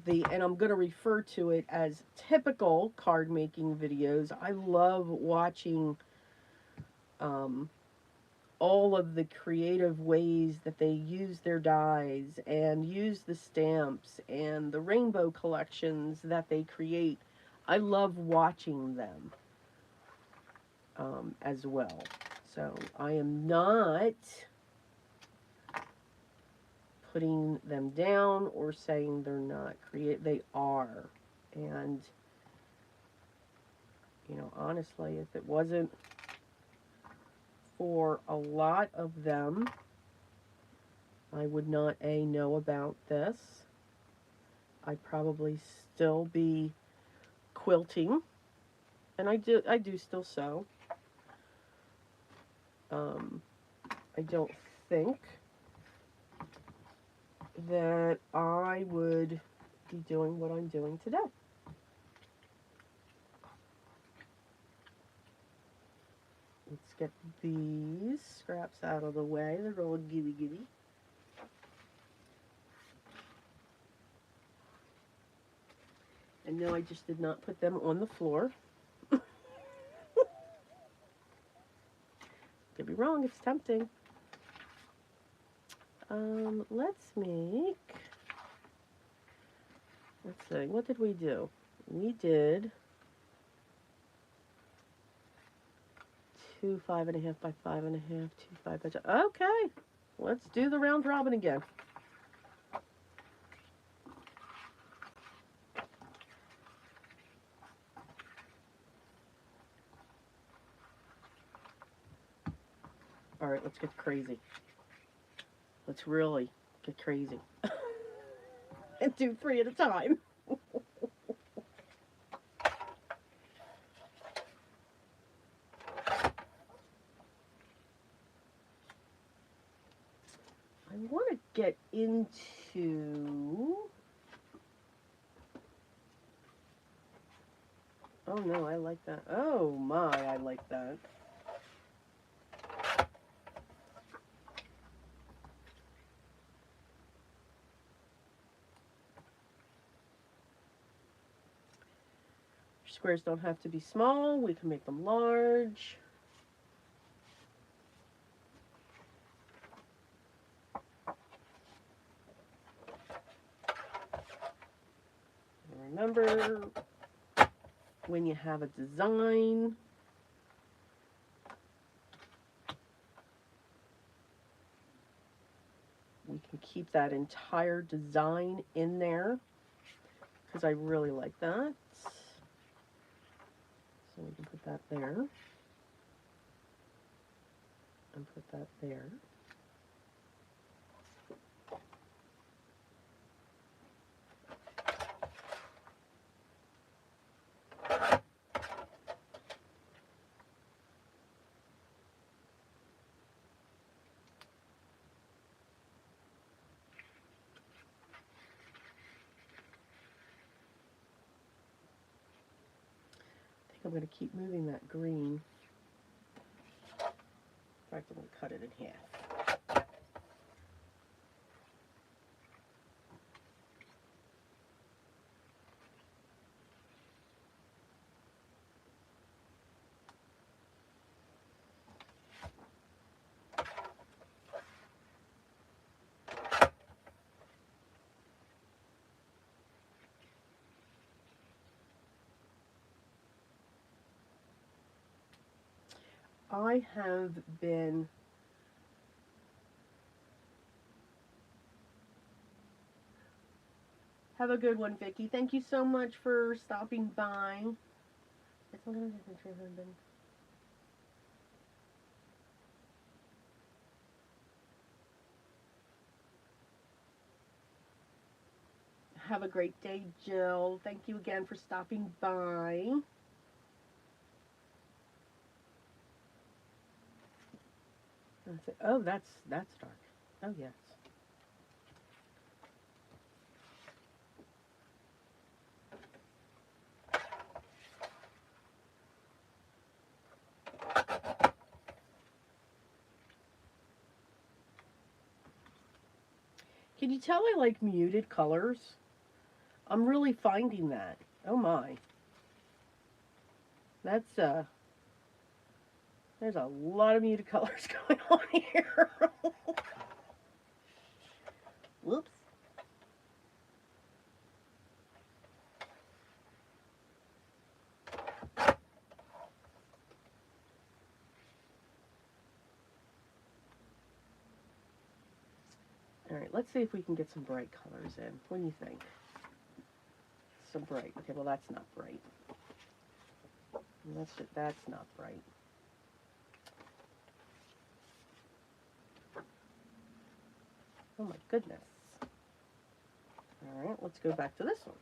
and I'm going to refer to it as typical card making videos. I love watching all of the creative ways that they use their dies and use the stamps and the rainbow collections that they create. I love watching them as well. So I am not putting them down or saying they're not creative. They are. And, honestly, if it wasn't for a lot of them, I would not know about this. I'd probably still be quilting, and I do still sew. I don't think that I would be doing what I'm doing today. Let's get these scraps out of the way. They're all giddy. And no, I just did not put them on the floor. Could be wrong, it's tempting. Let's see, what did we do? We did 2 5.5 by 5.5, 2 5 by 2. Okay, let's do the round robin again. All right, let's get crazy. Let's really get crazy. And do 3 at a time. I want to get into... Oh no, I like that. Oh my, I like that. Squares don't have to be small. We can make them large. And remember, when you have a design, we can keep that entire design in there because I really like that. So we can put that there and put that there. I'm going to keep moving that green. In fact, I'm going to cut it in half. I have been have a good one, Vicky. Thank you so much for stopping by. It's a little different for husband. Have a great day, Jill. Thank you again for stopping by. Oh, that's dark. Oh, yes. Can you tell I like muted colors? I'm really finding that. Oh my. That's there's a lot of muted colors going on here. Whoops. All right, let's see if we can get some bright colors in. What do you think? Some bright. Okay, well that's not bright. That's not bright. Oh my goodness. All right, let's go back to this one.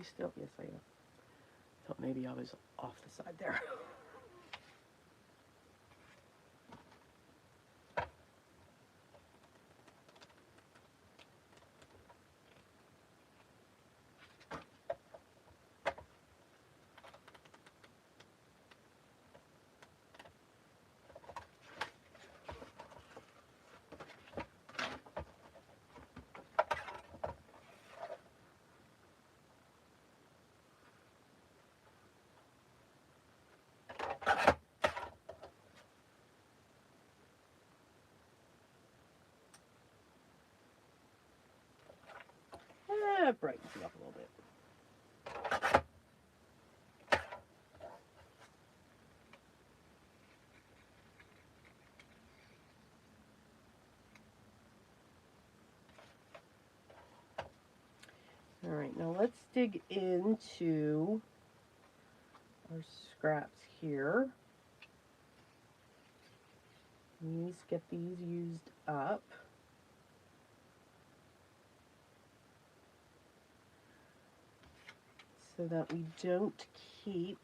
Still, yes I am. Thought maybe I was off the side there. Brightens it up a little bit. All right, now let's dig into our scraps here. Get these used up. So that we don't keep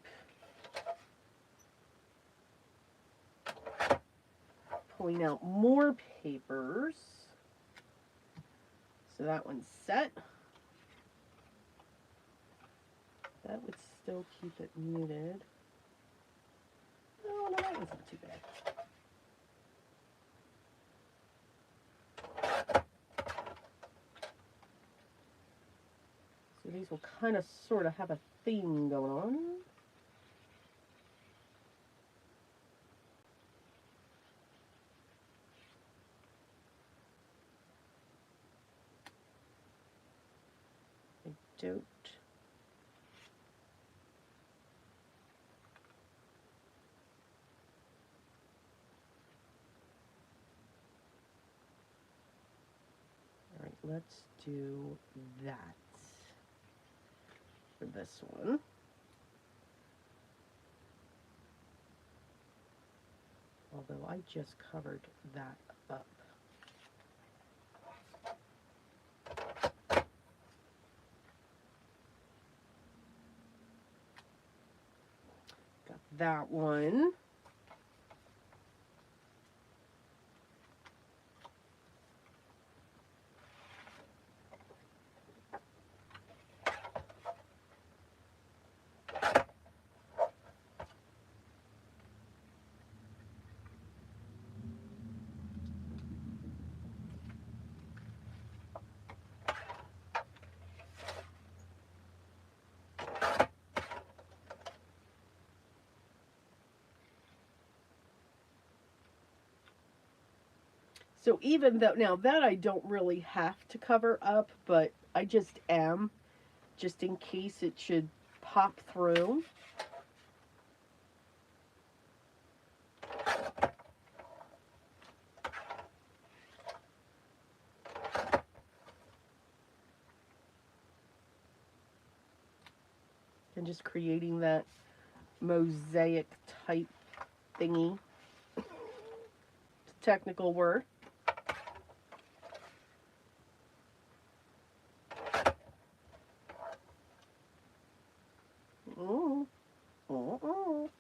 pulling out more papers. So that one's set. That would still keep it muted. Oh, no, that one's not too bad. So these will kind of sort of have a theme going on. I don't. All right, let's do that for this one. Although I just covered that up. Got that one. So even though, now that I don't really have to cover up, but I just am, just in case it should pop through. And just creating that mosaic type thingy. Technical word. Ooh. Ooh, ooh.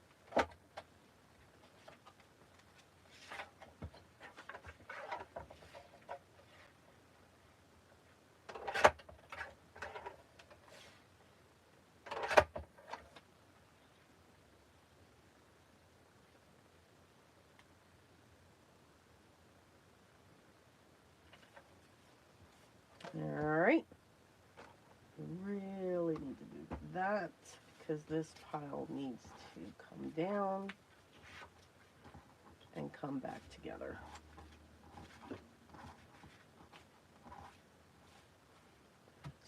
Alright. Really need to do that because this pile needs to come down and come back together.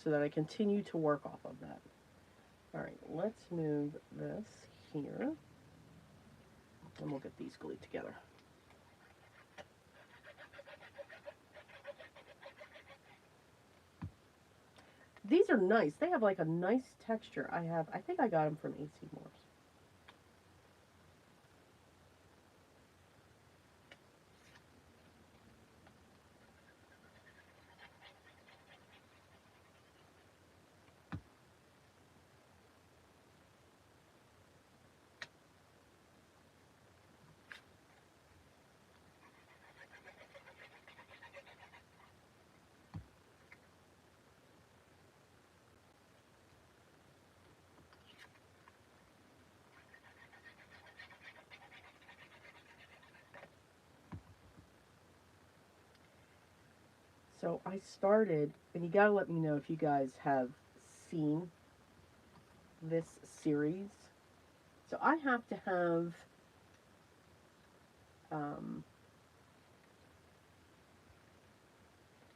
So that I continue to work off of that. Alright, let's move this here. And we'll get these glued together. These are nice. They have like a nice texture. I think I got them from AC Moores. So I started, and you gotta let me know if you guys have seen this series. So I have to have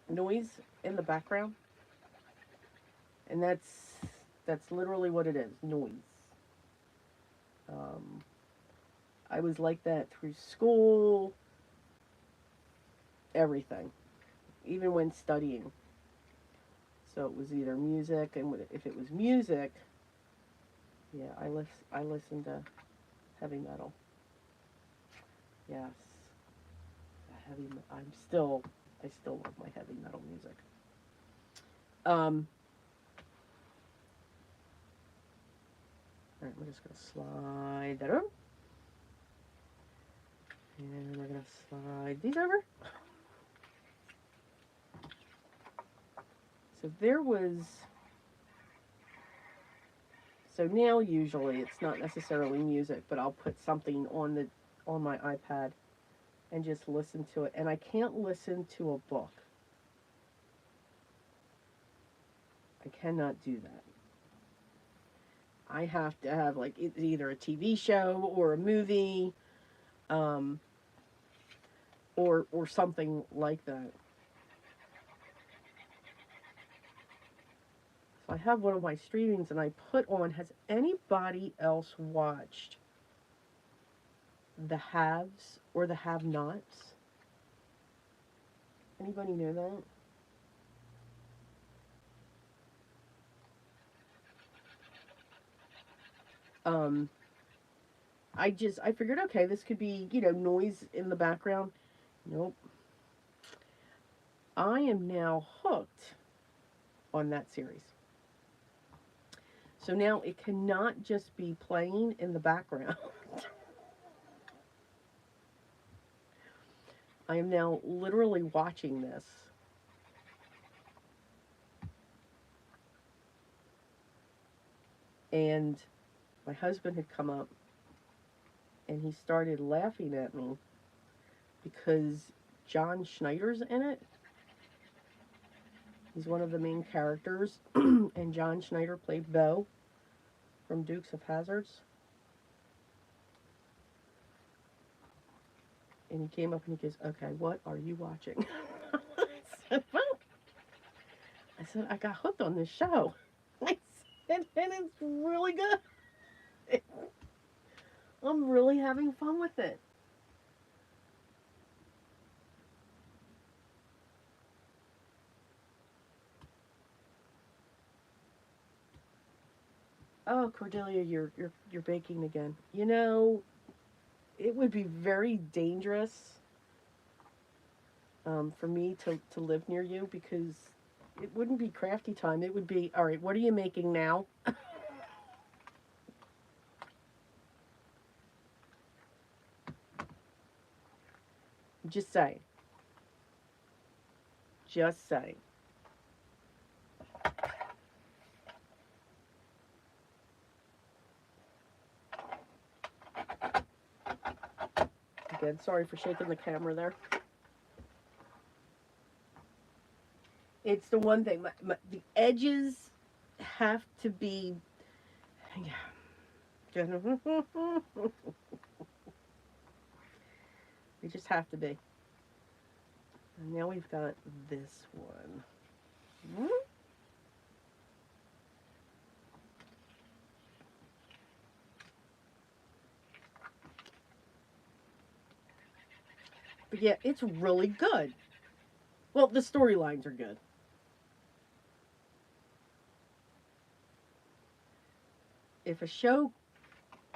noise in the background, and that's literally what it is, noise. Um, I was like that through school, everything, even when studying. So it was either music, and if it was music, yeah, I listened to heavy metal. Yes, I still love my heavy metal music. Um, all right, we're just gonna slide that over, and we're gonna slide these over. So there was. So now usually it's not necessarily music, but I'll put something on my iPad and just listen to it. And I can't listen to a book. I cannot do that. I have to have like either a TV show or a movie, um, or something like that. So I have one of my streamings and I put on. Has anybody else watched the Haves or the Have-Nots? Anybody know that? Um, I figured, okay, this could be, noise in the background. Nope. I am now hooked on that series. So now it cannot just be playing in the background. I am now literally watching this. And my husband had come up and he started laughing at me because John Schneider's in it. He's one of the main characters, and John Schneider played Bo from Dukes of Hazzards. And he came up and he goes, okay, what are you watching? I said, well, I got hooked on this show. I said, and it's really good. I'm really having fun with it. Oh, Cordelia, you're baking again. You know, it would be very dangerous for me to live near you because it wouldn't be crafty time. It would be, all right, what are you making now? Just say. Just say. Again, sorry for shaking the camera there. It's the one thing. The edges have to be. Yeah. They just have to be. And now we've got this one. But yeah, it's really good. Well, the storylines are good. If a show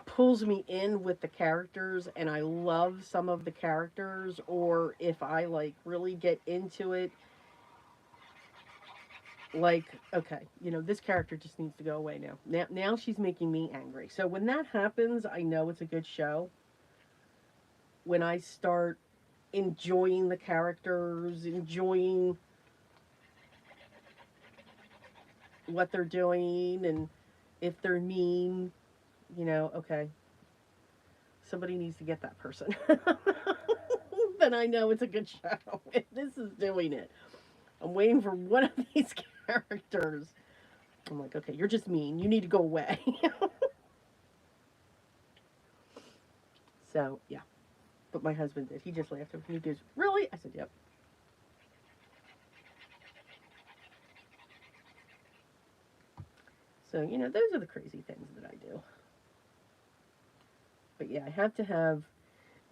pulls me in with the characters and I love some of the characters, or if I like really get into it, like, okay, this character just needs to go away now. Now she's making me angry. So when that happens, I know it's a good show. When I start enjoying the characters, enjoying what they're doing, and if they're mean, okay, somebody needs to get that person. Then I know it's a good show. This is doing it. I'm waiting for one of these characters. I'm like, okay, you're just mean. You need to go away. So, yeah. But my husband did. He just laughed at me. He goes, really? I said, yep. So, those are the crazy things that I do. But yeah, I have to have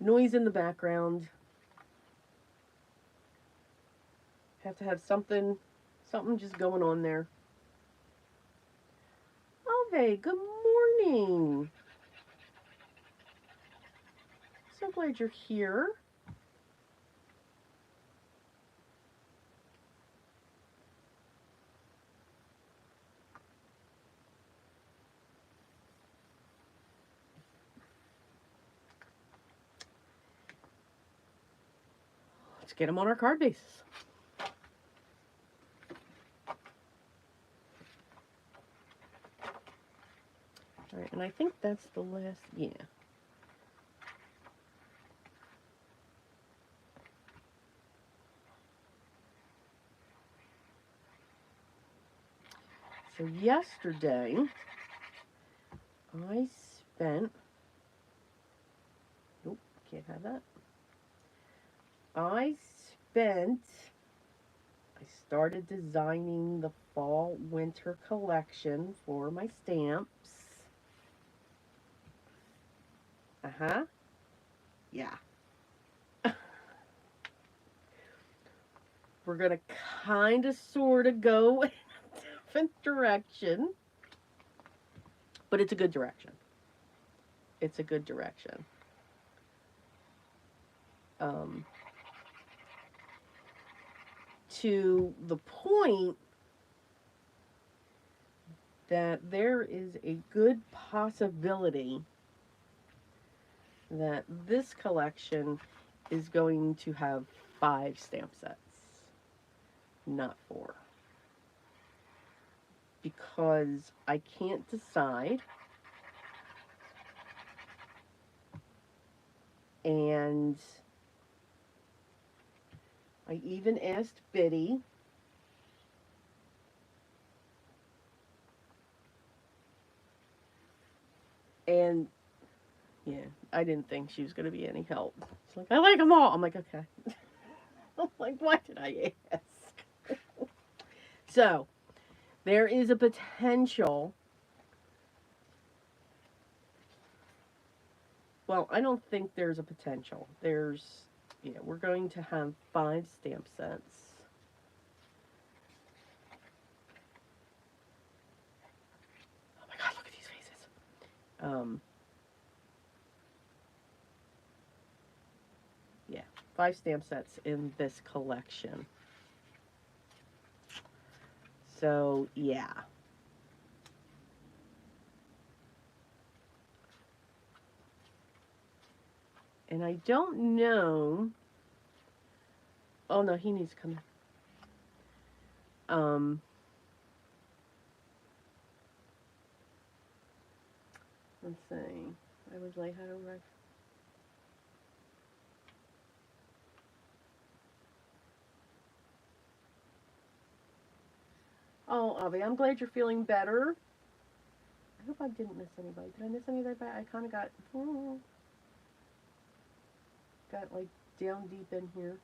noise in the background. Have to have something just going on there. Ove, good morning. So glad you're here. Let's get them on our card bases. All right, and I think that's the last, yeah. So yesterday, I spent, nope, can't have that. I started designing the fall winter collection for my stamps. Uh-huh. Yeah. We're going to kind of sort of go in a different direction. But it's a good direction. It's a good direction. Um, to the point that there is a good possibility that this collection is going to have 5 stamp sets, not 4. Because I can't decide. And I even asked Biddy. And Yeah, I didn't think she was going to be any help. She's like, I like them all. I'm like, okay. I'm like, why did I ask? So, there is a potential. Well, I don't think there's a potential. Yeah, we're going to have 5 stamp sets. Oh my god, look at these faces. Um, yeah, 5 stamp sets in this collection. So, yeah. And I don't know. Oh no, he needs to come in. Um, let's see. I was like, how do I? Oh, Avi, I'm glad you're feeling better. I hope I didn't miss anybody. Did I miss anybody? I kind of got like down deep in here.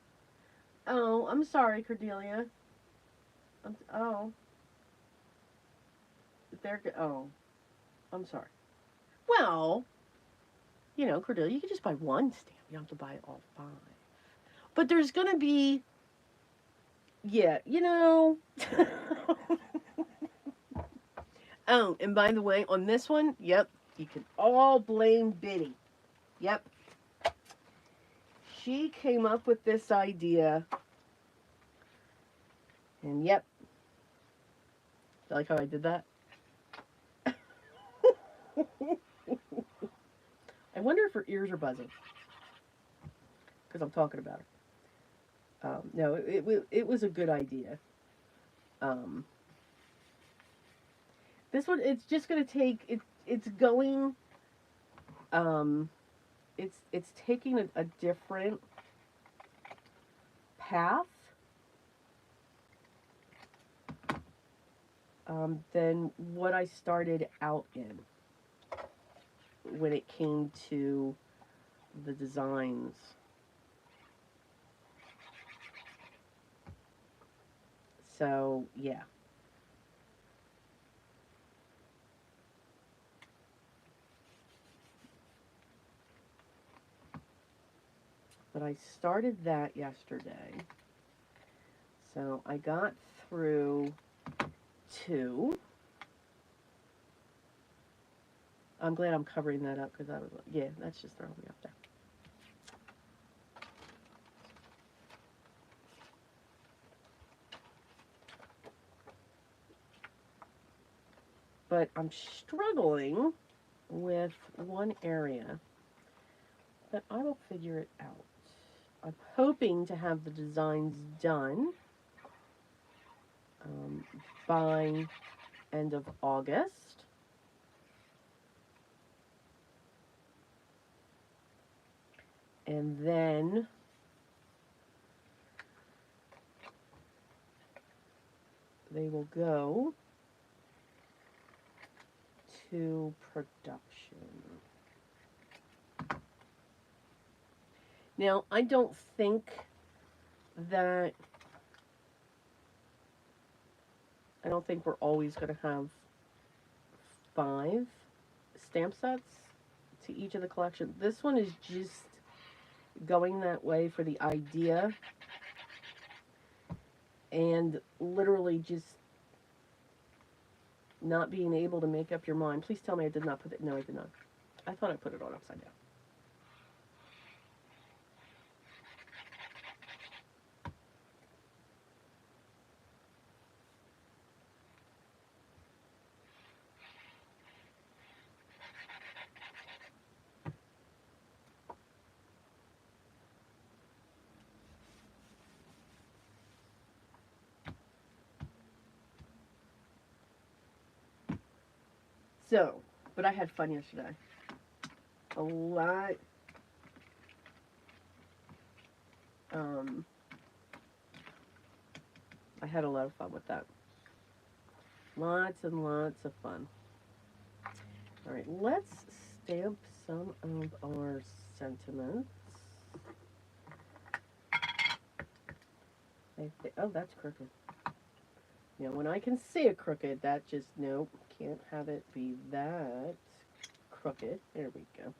Oh, I'm sorry, Cordelia. Oh, oh, I'm sorry. Well, Cordelia, you can just buy one stamp. You don't have to buy all 5. But there's gonna be, yeah, Oh, and by the way, on this one, yep, you can all blame Biddy. Yep. She came up with this idea. And yep. You like how I did that? I wonder if her ears are buzzing. Because I'm talking about her. No, it was a good idea. Um, this one, it's just going to take, it's going, um, it's taking a different path than what I started out in when it came to the designs. So, yeah. But I started that yesterday. So I got through 2. I'm glad I'm covering that up because I was like, yeah, that's just throwing me up there. But I'm struggling with one area, but I will figure it out. I'm hoping to have the designs done by end of August. And then they will go to production. Now, I don't think that we're always going to have 5 stamp sets to each of the collection. This one is just going that way for the idea and literally just not being able to make up your mind. Please tell me I did not put it. No, I did not. I thought I put it on upside down. So, but I had fun yesterday. A lot. I had a lot of fun with that. Lots and lots of fun. All right, let's stamp some of our sentiments. Oh, that's crooked. Now, when I can see it crooked, that just, nope, can't have it be that crooked. There we go.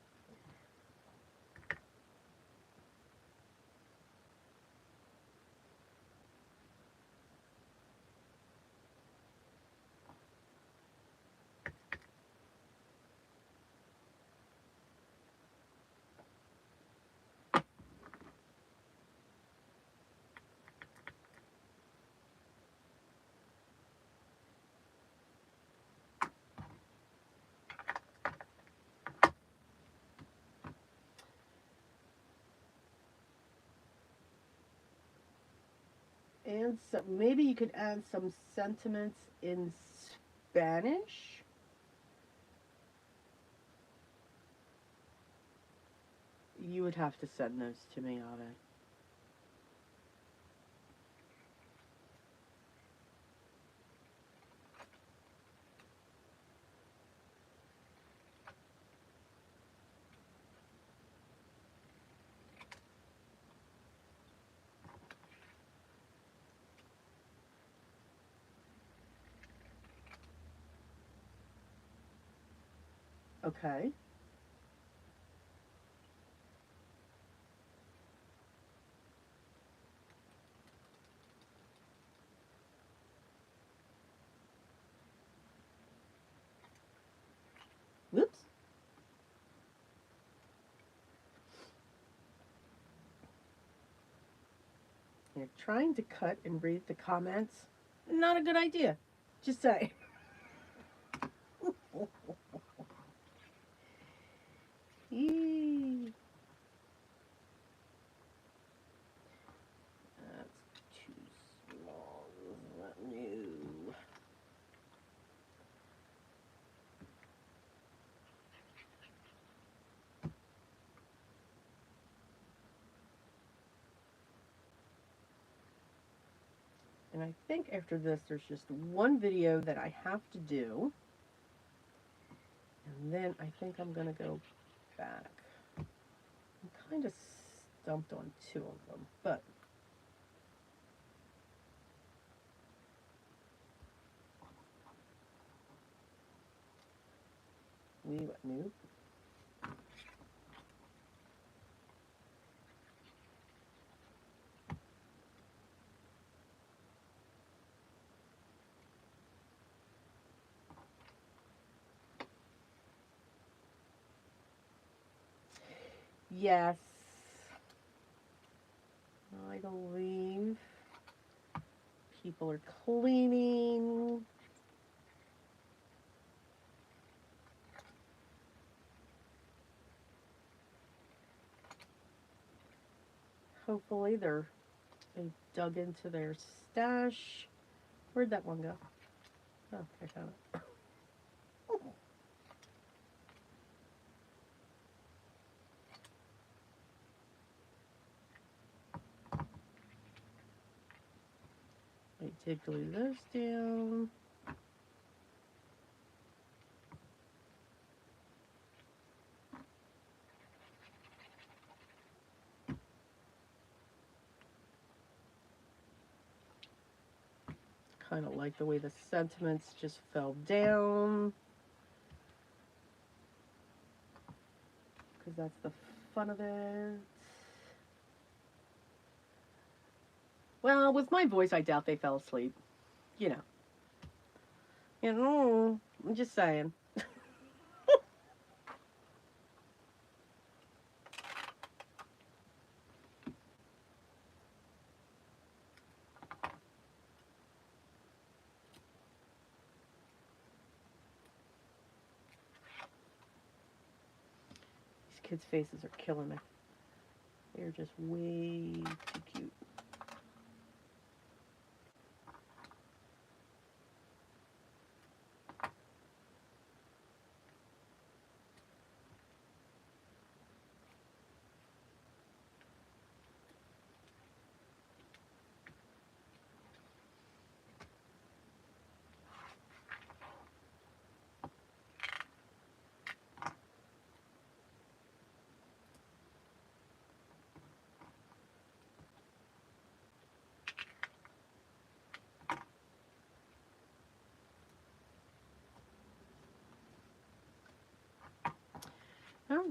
And so maybe you could add some sentiments in Spanish. You would have to send those to me, Ave. Okay. Whoops. You're trying to cut and read the comments. Not a good idea. Just say. Eee. That's too small. No. And I think after this, there's just one video that I have to do. And then I think I'm going to go back. I'm kind of stumped on two of them, but we nope. Yes, I believe people are cleaning. Hopefully they dug into their stash. Where'd that one go? Oh, I found it. I did glue those down. Kind of like the way the sentiments just fell down. Because that's the fun of it. Well, with my voice, I doubt they fell asleep. You know. I'm just saying. These kids' faces are killing me. They're just way too cute.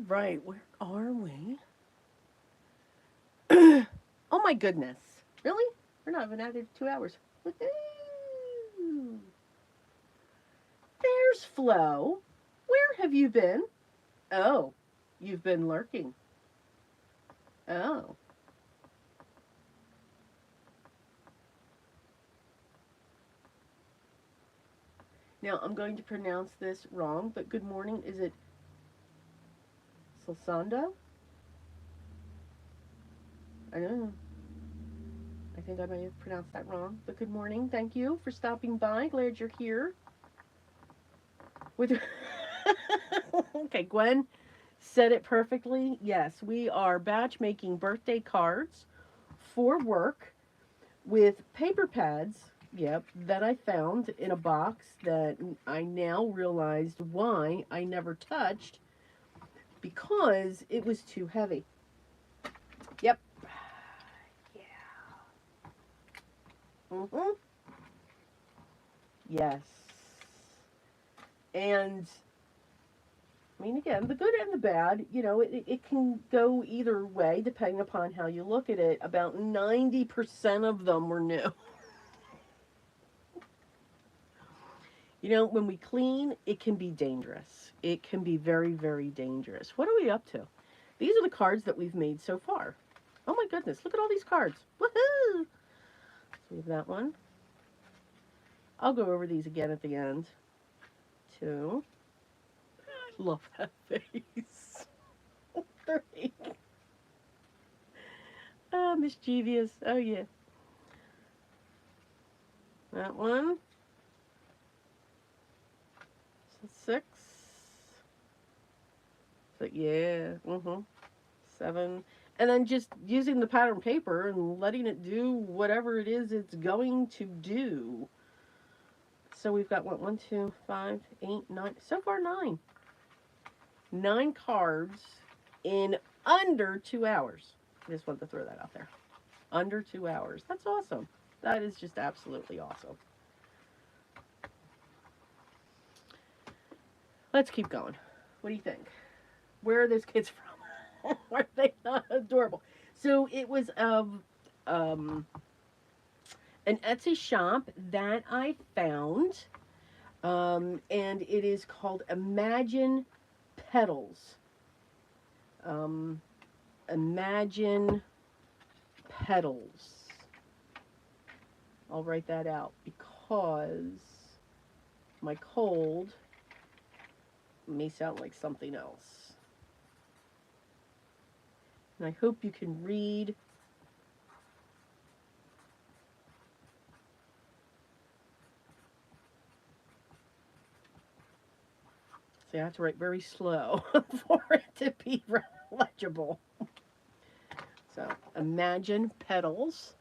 right, where are we? Oh my goodness. Really? We're not even at it 2 hours. Woohoo! There's Flo. Where have you been? Oh, you've been lurking. Oh. Now, I'm going to pronounce this wrong, but good morning. Is it Salsando? I don't know. I think I may have pronounced that wrong, but good morning. Thank you for stopping by. Glad you're here. With Okay, Gwen said it perfectly. Yes, we are batch making birthday cards for work with paper pads. Yep, that I found in a box that I now realized why I never touched because it was too heavy. Yep. Yeah. Mhm. Yes. And I mean, again, the good and the bad, it can go either way depending upon how you look at it. About 90% of them were new. When we clean, it can be dangerous. It can be very, very dangerous. What are we up to? These are the cards that we've made so far. Oh my goodness, look at all these cards. Woohoo! So we have that one. I'll go over these again at the end. Two. I love that face. Three. Oh, mischievous. Oh, yeah. That one. So six. So, yeah. Mm-hmm. Seven. And then just using the pattern paper and letting it do whatever it is it's going to do. So we've got what? 1, 2, 5, 8, 9. So far, 9. 9 cards in under 2 hours. I just wanted to throw that out there. Under 2 hours. That's awesome. That is just absolutely awesome. Let's keep going. What do you think? Where are those kids from? Are they not adorable? So it was um, an Etsy shop that I found, and it is called Imagine Petals. Um, Imagine Petals. I'll write that out because my cold may sound like something else. And I hope you can read. See, I have to write very slow for it to be legible. So, Imagine Petals.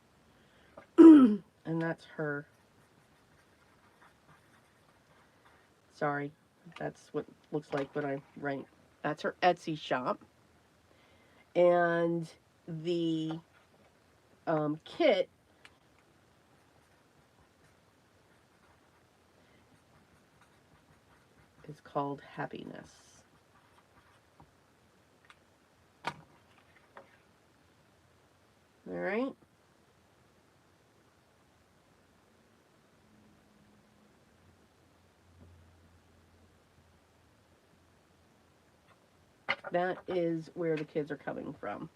And that's her. Sorry, that's what it looks like when I write. That's her Etsy shop. And the kit is called Happiness. All right. That is where the kids are coming from.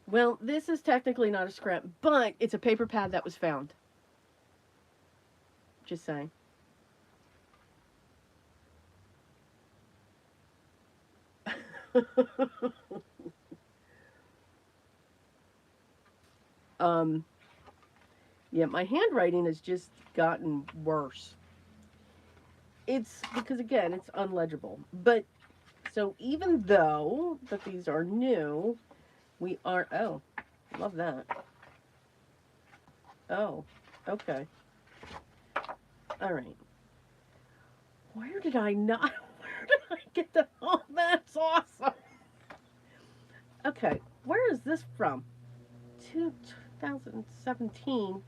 Well, this is technically not a scrap, but it's a paper pad that was found. Just saying. um, yeah, my handwriting has just gotten worse. It's because, again, it's unlegible. But so even though that these are new, we are. Oh, love that. Oh, okay. All right. Where did I not? Where did I get the? Oh, that's awesome. Okay, where is this from? 2017.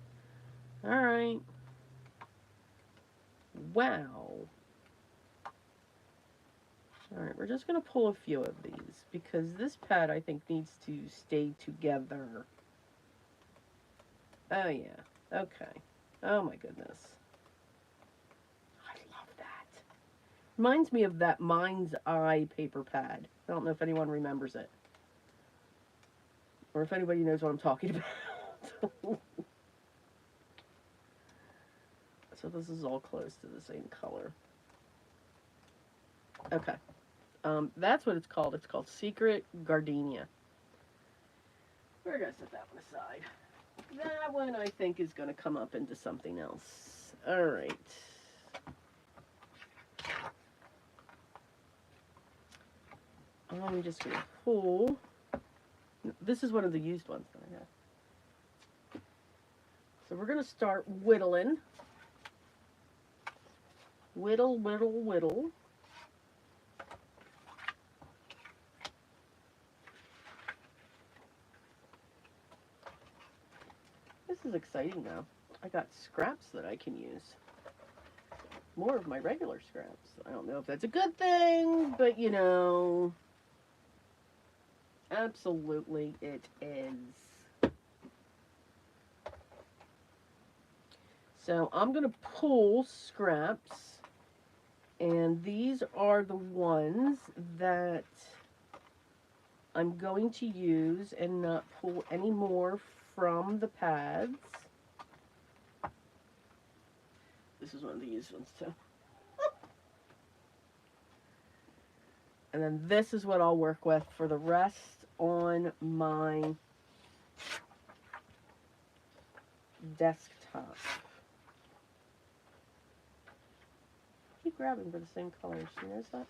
All right. Wow. Alright, we're just going to pull a few of these because this pad I think needs to stay together. Oh yeah, okay. Oh my goodness. I love that. Reminds me of that Mind's Eye paper pad. I don't know if anyone remembers it. Or if anybody knows what I'm talking about. So this is all close to the same color. Okay. That's what it's called. It's called Secret Gardenia. We're going to set that one aside. That one I think is going to come up into something else. Alright. I'm just going to pull. This is one of the used ones that I have. So we're going to start whittling. Whittle, whittle, whittle. This is exciting now. I got scraps that I can use. More of my regular scraps. I don't know if that's a good thing, but you know, absolutely it is. So I'm going to pull scraps, and these are the ones that I'm going to use and not pull any more from the pads. This is one of the used ones too. And then this is what I'll work with for the rest on my desktop. Keep grabbing for the same colors. You notice that?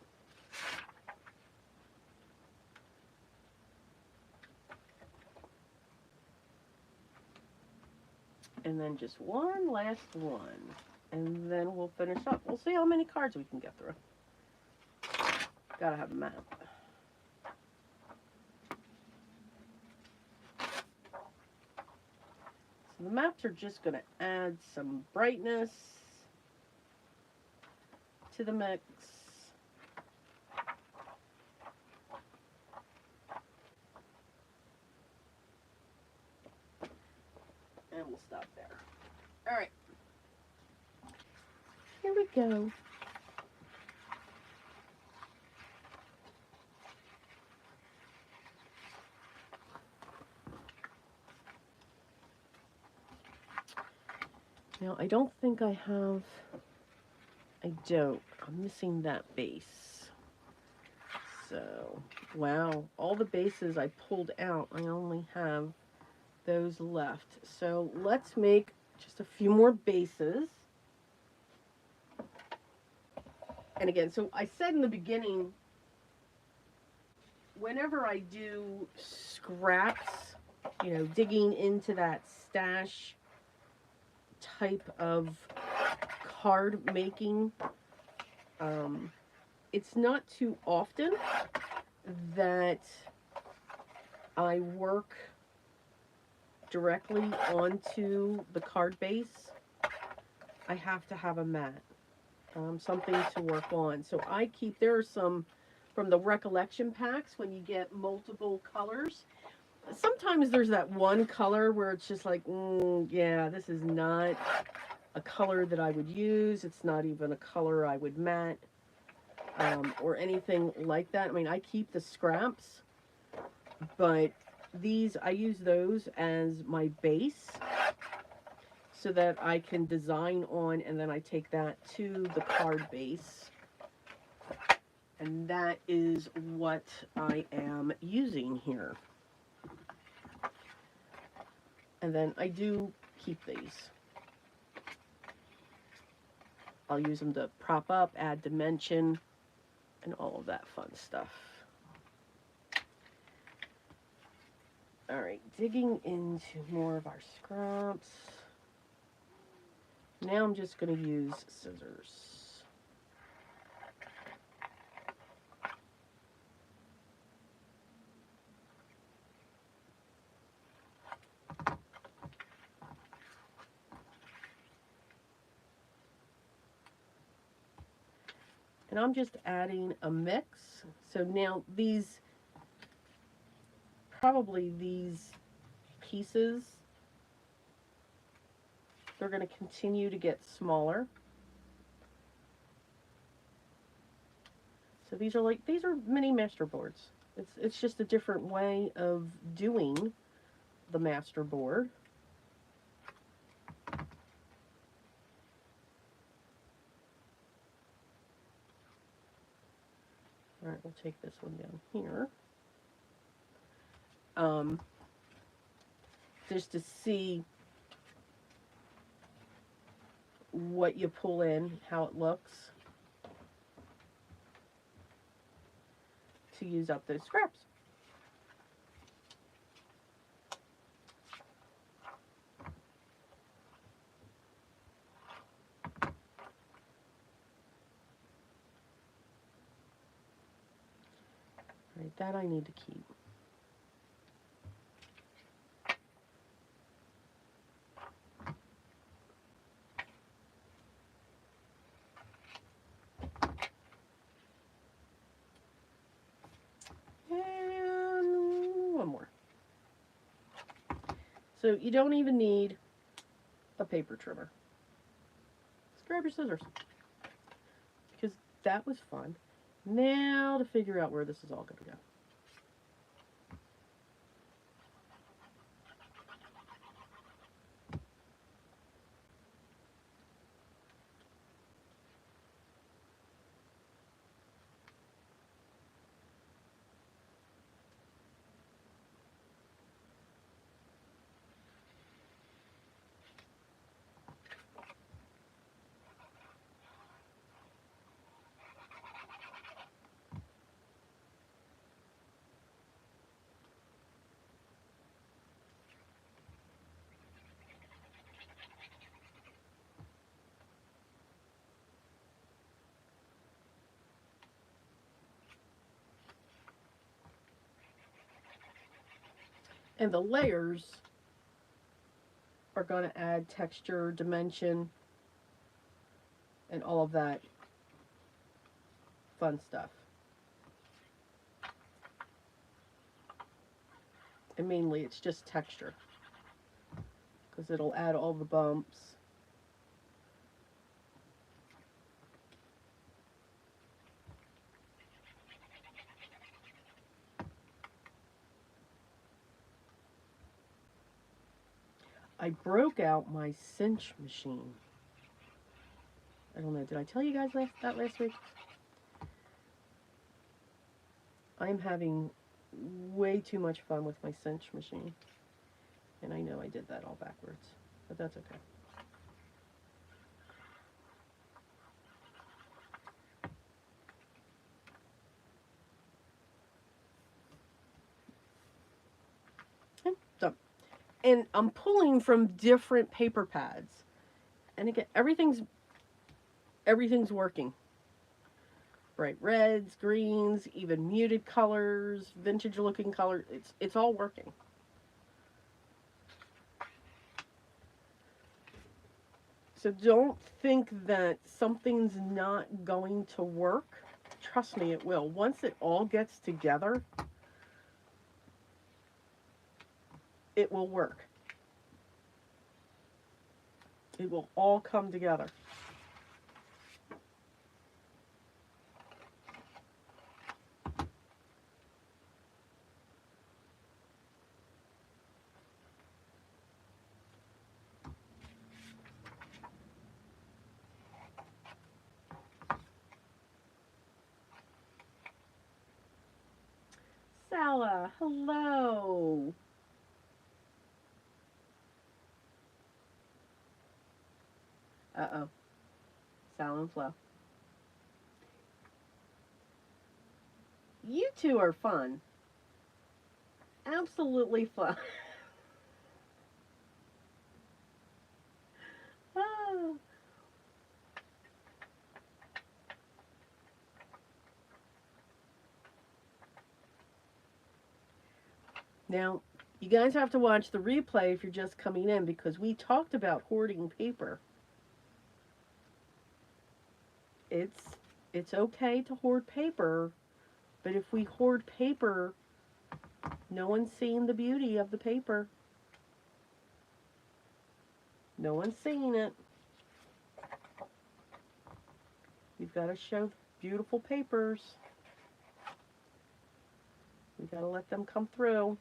And then just one last one. And then we'll finish up. We'll see how many cards we can get through. Gotta have a map. So the maps are just gonna add some brightness to the mix. And we'll stop there. All right. Here we go. Now, I don't think I have, I don't. I'm missing that base. So, wow, all the bases I pulled out, I only have those left. So let's make just a few more bases. And again, so I said in the beginning, whenever I do scraps, you know, digging into that stash type of card making, it's not too often that I work directly onto the card base. I have to have a mat, something to work on. So I keep, there are some from the recollection packs when you get multiple colors. Sometimes there's that one color where it's just like, yeah, this is not a color that I would use. It's not even a color I would mat, or anything like that. I mean, I keep the scraps, but these, I use those as my base so that I can design on, and then I take that to the card base. And that is what I am using here. And then I do keep these. I'll use them to prop up, add dimension, and all of that fun stuff. Alright, digging into more of our scraps. Now I'm just going to use scissors. And I'm just adding a mix. So now these, probably these pieces, they're going to continue to get smaller. So these are mini master boards. It's just a different way of doing the master board. All right, we'll take this one down here. Just to see what you pull in, how it looks, to use up those scraps. All right, that I need to keep. And one more. So you don't even need a paper trimmer. Just grab your scissors. Because that was fun. Now to figure out where this is all going to go. And the layers are going to add texture, dimension, and all of that fun stuff. And mainly it's just texture, because it'll add all the bumps. I broke out my cinch machine. I don't know, did I tell you guys that last week? I'm having way too much fun with my cinch machine. And I know I did that all backwards, but that's okay. Okay, so, and I'm pulling from different paper pads. And again, everything's working. Bright reds, greens, even muted colors, vintage looking colors. It's all working. So don't think that something's not going to work. Trust me, it will. Once it all gets together, it will work. It will all come together. Sala, hello. Uh-oh. Sal and Flo. You two are fun. Absolutely fun. Oh. Now, you guys have to watch the replay if you're just coming in, because we talked about hoarding paper. It's It's okay to hoard paper, but if we hoard paper, no one's seeing the beauty of the paper. No one's seeing it. You've got to show beautiful papers. We've got to let them come through.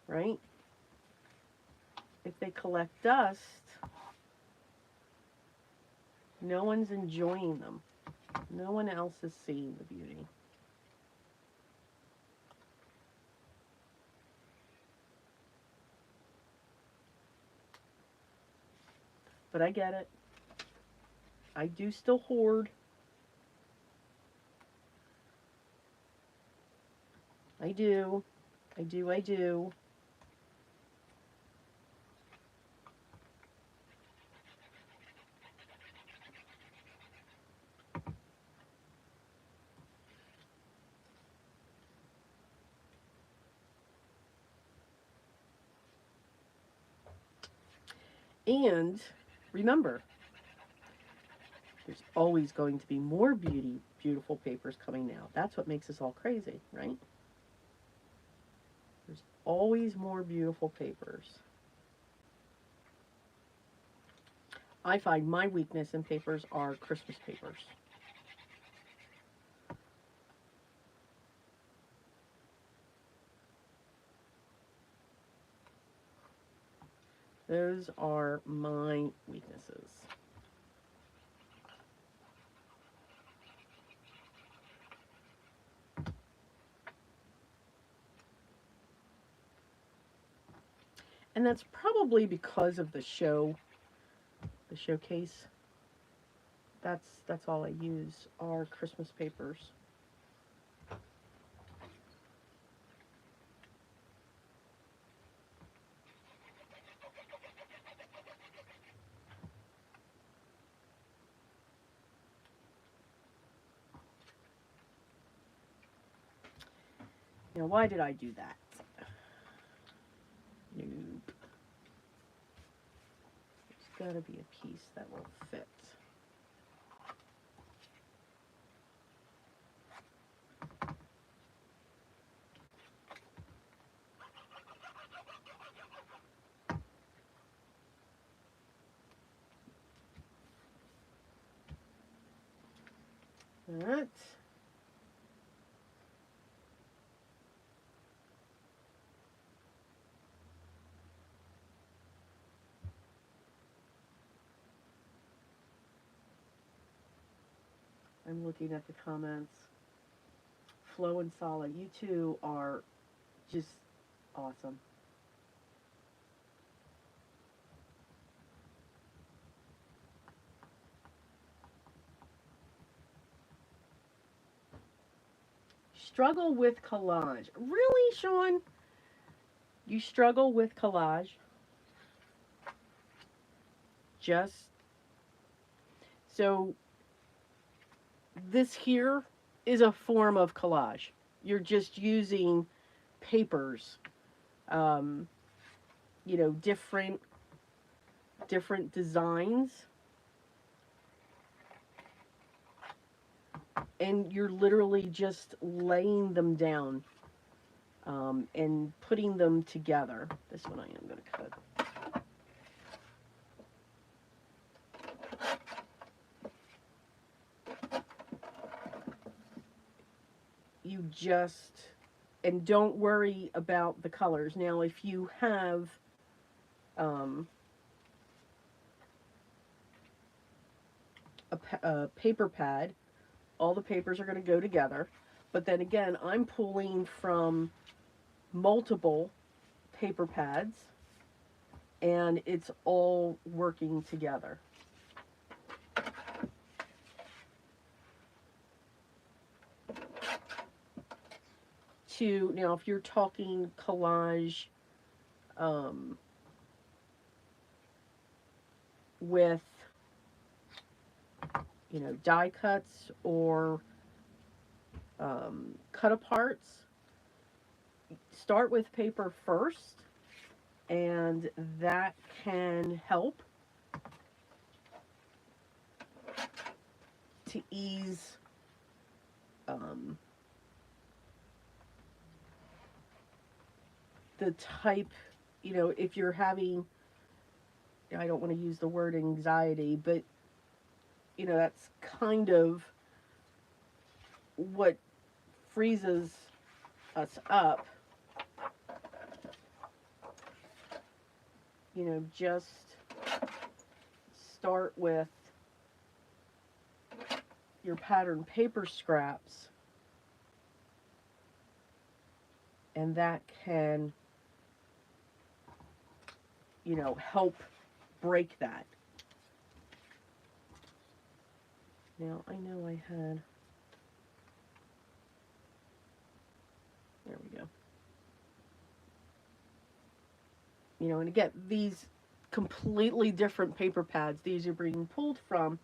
Right? If they collect dust, no one's enjoying them. No one else is seeing the beauty. But I get it. I do still hoard. I do. I do. I do. And remember, there's always going to be more beautiful papers coming out. That's what makes us all crazy, right? There's always more beautiful papers. I find my weakness in papers are Christmas papers. Those are my weaknesses. And that's probably because of the showcase. That's all I use are Christmas papers. Now, why did I do that? Nope. There's got to be a piece that will fit. That. I'm looking at the comments. Flo and Sala, you two are just awesome. Struggle with collage. Really, Sean? You struggle with collage? Just so this here is a form of collage. You're just using papers, um, different designs, and you're literally just laying them down and putting them together. This one I am going to cut. You just, and don't worry about the colors. Now, if you have a paper pad, all the papers are going to go together. But then again, I'm pulling from multiple paper pads, and it's all working together. Now, if you're talking collage with, die cuts or cut aparts, start with paper first and that can help to ease um, the type, if you're having, I don't want to use the word anxiety, but that's kind of what freezes us up. Just start with your pattern paper scraps, and that can, help break that. Now, I know I had, there we go. And again, these completely different paper pads, these are being pulled from,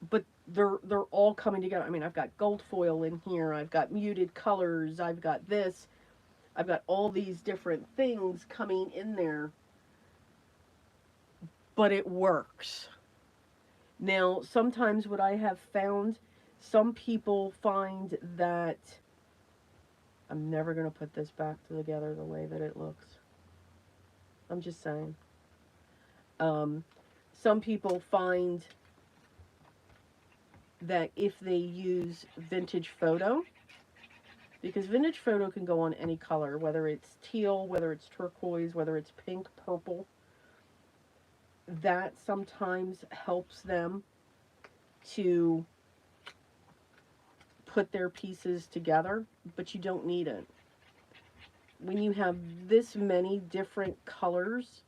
but they're all coming together. I mean, I've got gold foil in here, I've got muted colors, I've got this, I've got all these different things coming in there, but it works. Now, sometimes what I have found, some people find that, I'm never going to put this back together the way that it looks. I'm just saying. Some people find that if they use vintage photo, because vintage photo can go on any color, whether it's teal, whether it's turquoise, whether it's pink, purple, that sometimes helps them to put their pieces together, but you don't need it. When you have this many different colors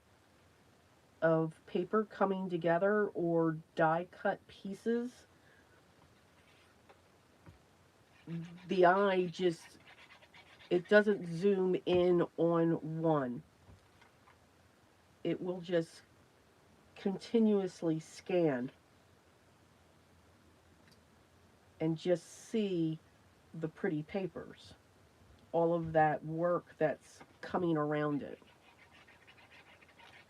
of paper coming together or die cut pieces, the eye just, it doesn't zoom in on one. It will just continuously scan and just see the pretty papers, all of that work that's coming around it.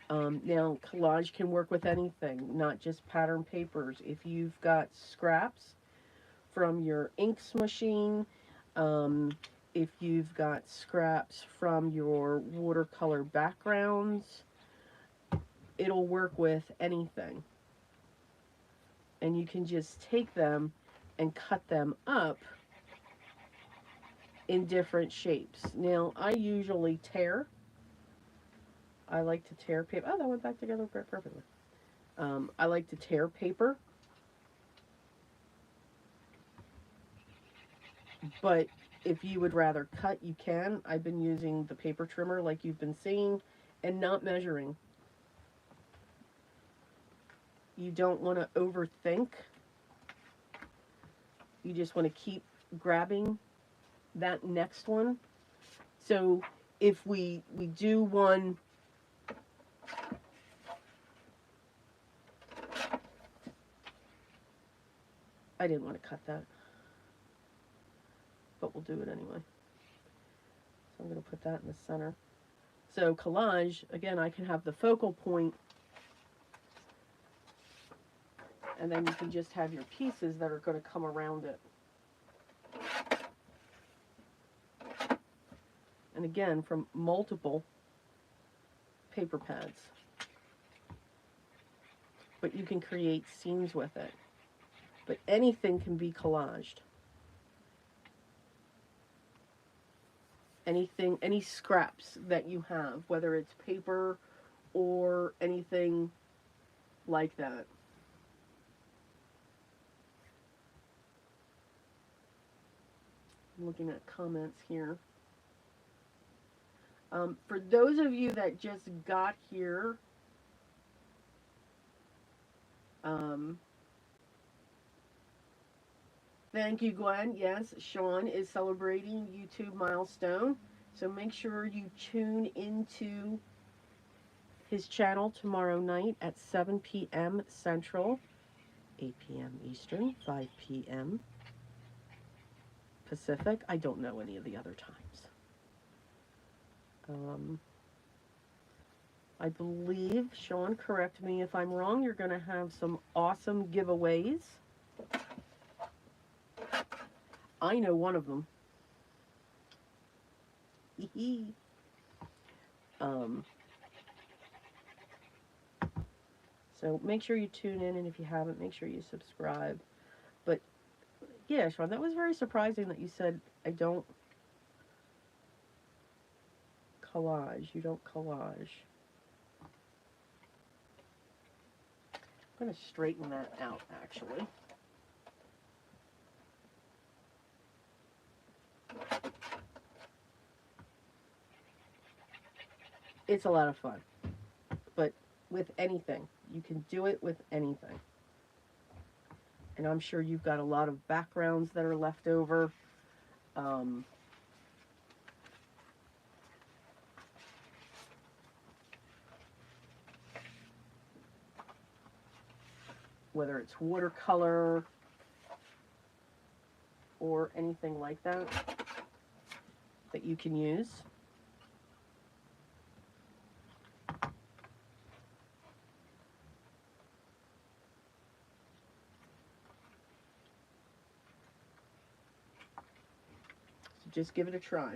Now, collage can work with anything, not just pattern papers. If you've got scraps from your inks machine, if you've got scraps from your watercolor backgrounds, it'll work with anything. And you can just take them and cut them up in different shapes. Now, I usually tear. I like to tear paper. Oh, that went back together perfectly. I like to tear paper. But if you would rather cut, you can. I've been using the paper trimmer like you've been seeing and not measuring. You don't want to overthink. You just want to keep grabbing that next one. So if we do one, I didn't want to cut that, but we'll do it anyway. So I'm going to put that in the center. So collage, again, I can have the focal point, and then you can just have your pieces that are going to come around it. And again, from multiple paper pads. But you can create scenes with it. But anything can be collaged. Anything, any scraps that you have, whether it's paper or anything like that. I'm looking at comments here. For those of you that just got here, thank you, Gwen. Yes, Sean is celebrating YouTube milestone. So make sure you tune into his channel tomorrow night at 7 p.m. Central, 8 p.m. Eastern, 5 p.m. Pacific. I don't know any of the other times. I believe, Sean, correct me if I'm wrong, you're going to have some awesome giveaways. I know one of them. um, so make sure you tune in, and if you haven't, make sure you subscribe. But yeah, Sean, that was very surprising that you said I don't collage. You don't collage. I'm going to straighten that out, actually. It's a lot of fun. But with anything, you can do it with anything. And I'm sure you've got a lot of backgrounds that are left over. Um, whether it's watercolor or anything like that that you can use. So just give it a try.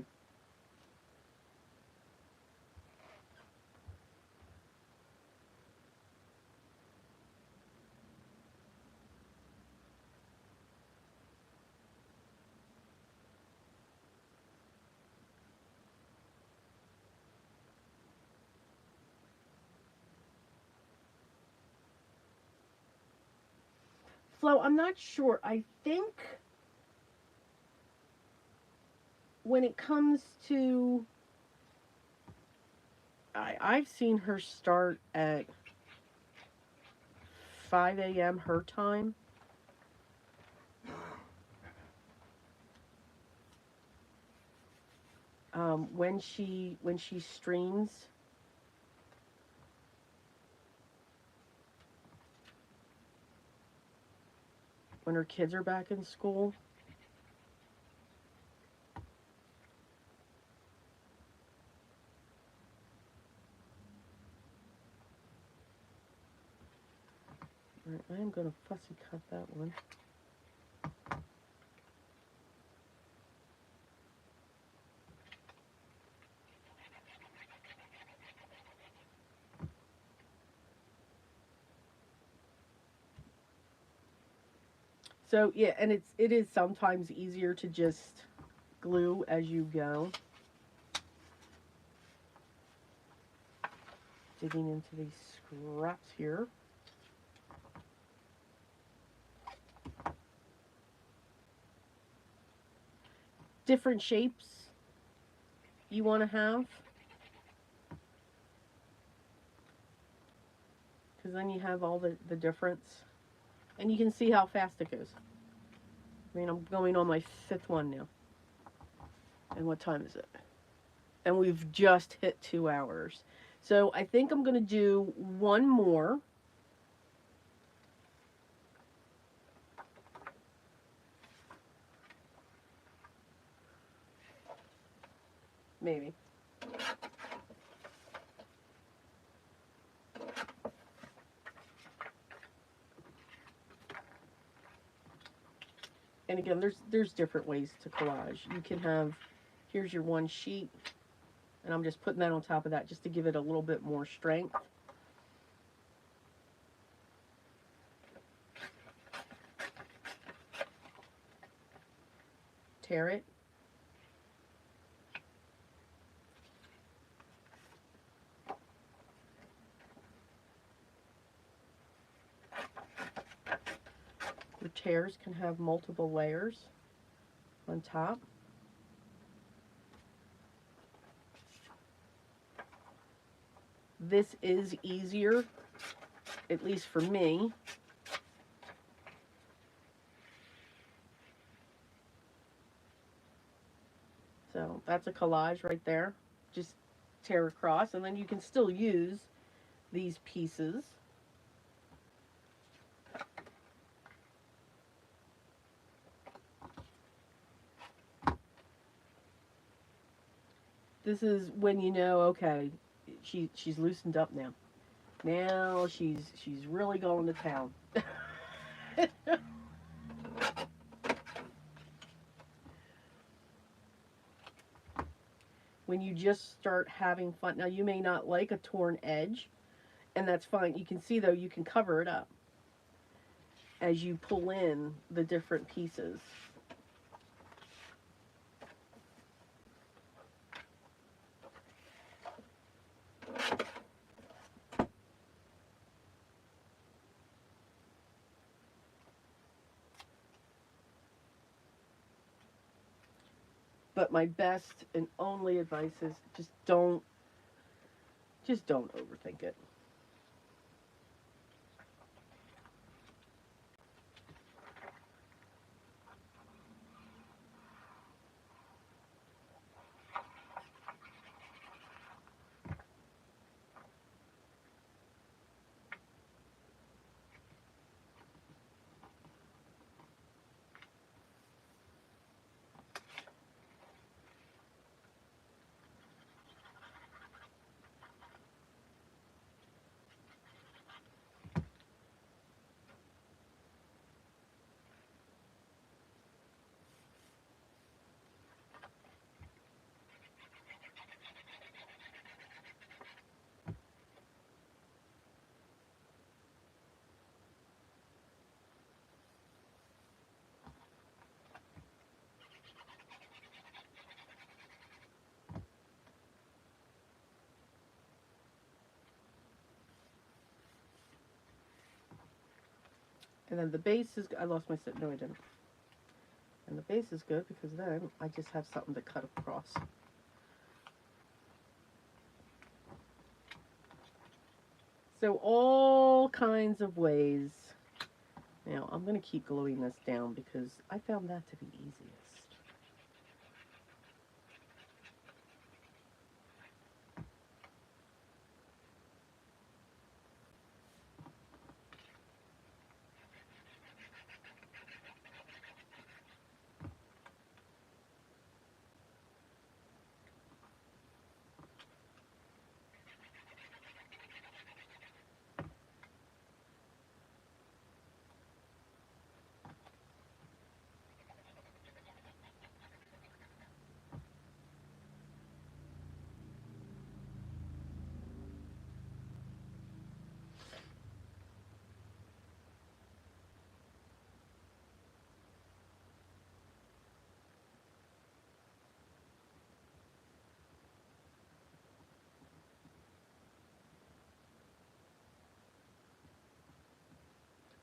Flo, I'm not sure. I think when it comes to, I've seen her start at 5 a.m. her time. When she streams, when her kids are back in school. All right, I am going to fussy cut that one. So yeah, and it is sometimes easier to just glue as you go. Digging into these scraps here. Different shapes you want to have, because then you have all the difference, and you can see how fast it goes. I mean, I'm going on my 5th one now. And what time is it? And we've just hit 2 hours. So I think I'm going to do one more. Maybe. And again, there's different ways to collage. You can have, here's your one sheet, and I'm just putting that on top of that just to give it a little bit more strength. Tear it. Your tears can have multiple layers on top. This is easier, at least for me. So that's a collage right there. Just tear across, and then you can still use these pieces. This is when you know, okay, she's loosened up now. Now she's really going to town. When you just start having fun. Now you may not like a torn edge, and that's fine. You can see though you can cover it up as you pull in the different pieces. But my best and only advice is just don't overthink it. And then the base is, I lost my set. No, I didn't. And the base is good because then I just have something to cut across. So all kinds of ways. Now I'm going to keep gluing this down because I found that to be easiest.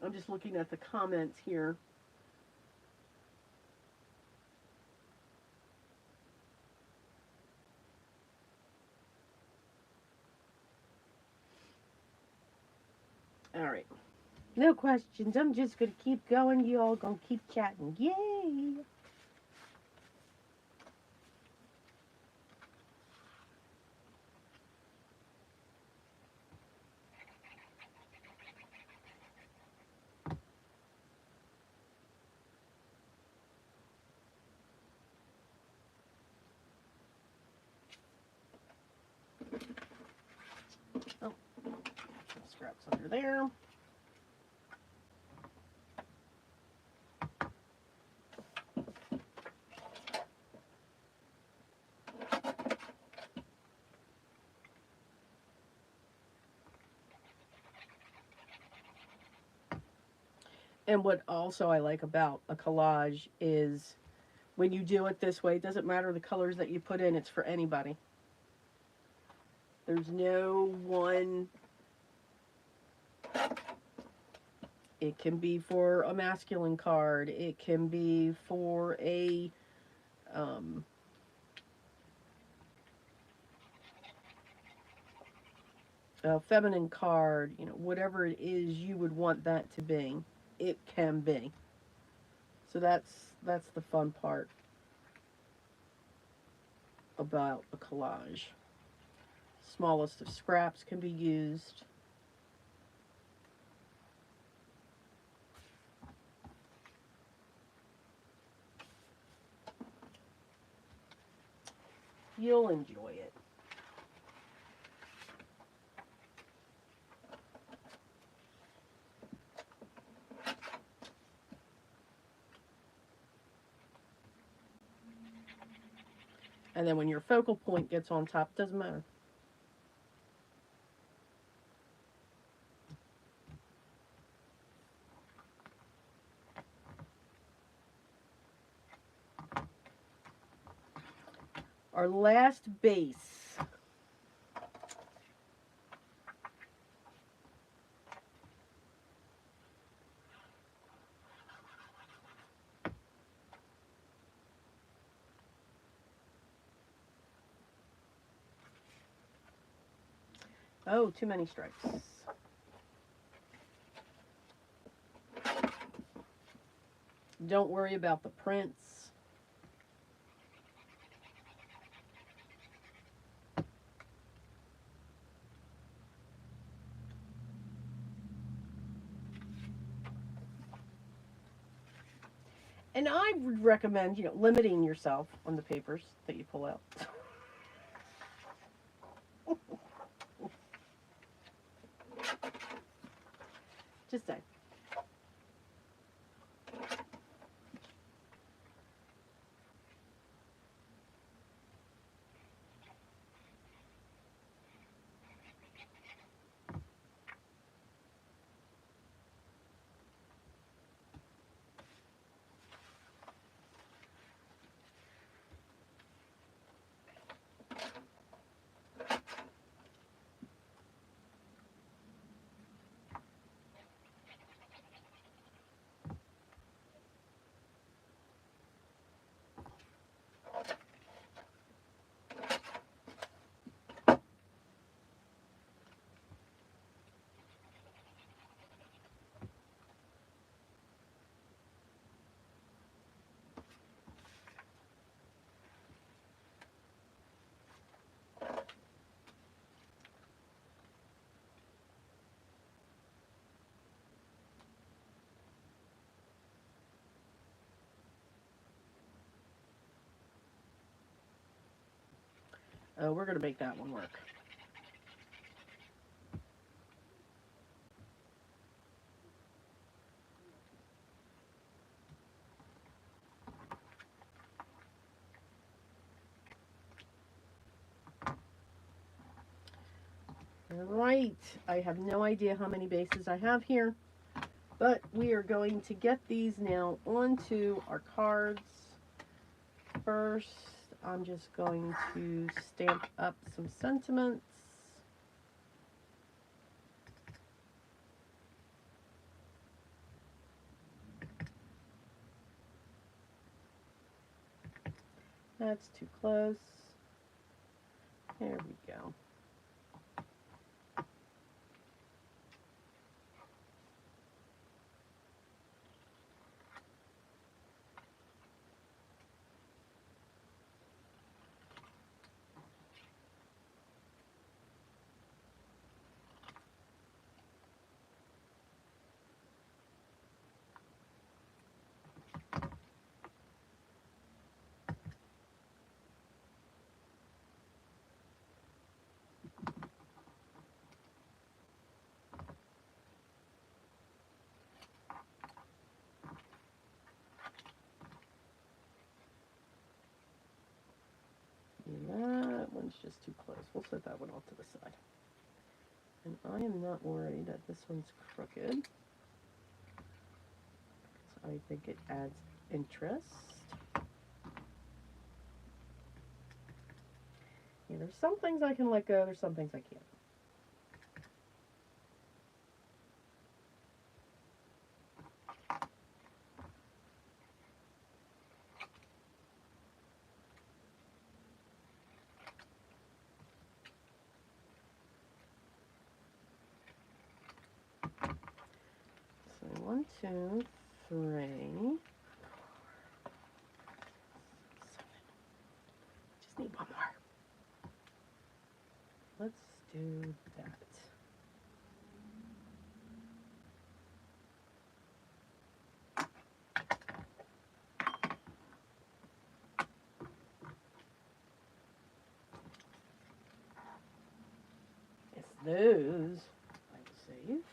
I'm just looking at the comments here. All right. No questions. I'm just going to keep going. You all going to keep chatting. Yay! Oh, scraps under there. And what also I like about a collage is when you do it this way, it doesn't matter the colors that you put in, it's for anybody. There's no one. It can be for a masculine card. It can be for um, a feminine card. You know, whatever it is you would want that to be, it can be. So that's the fun part about a collage. Smallest of scraps can be used. You'll enjoy it. And then when your focal point gets on top, it doesn't matter. Our last base. Oh, too many stripes. Don't worry about the prints. And I would recommend, limiting yourself on the papers that you pull out. Just saying. Oh, we're going to make that one work. All right. I have no idea how many bases I have here, but we are going to get these now onto our cards. First, I'm just going to stamp up some sentiments. That's too close. There we go. That one's just too close. We'll set that one off to the side. And I am not worried that this one's crooked. So I think it adds interest. Yeah, there's some things I can let go, there's some things I can't. So 1, 2, 3. Just need one more. Let's do that. It's those I will save.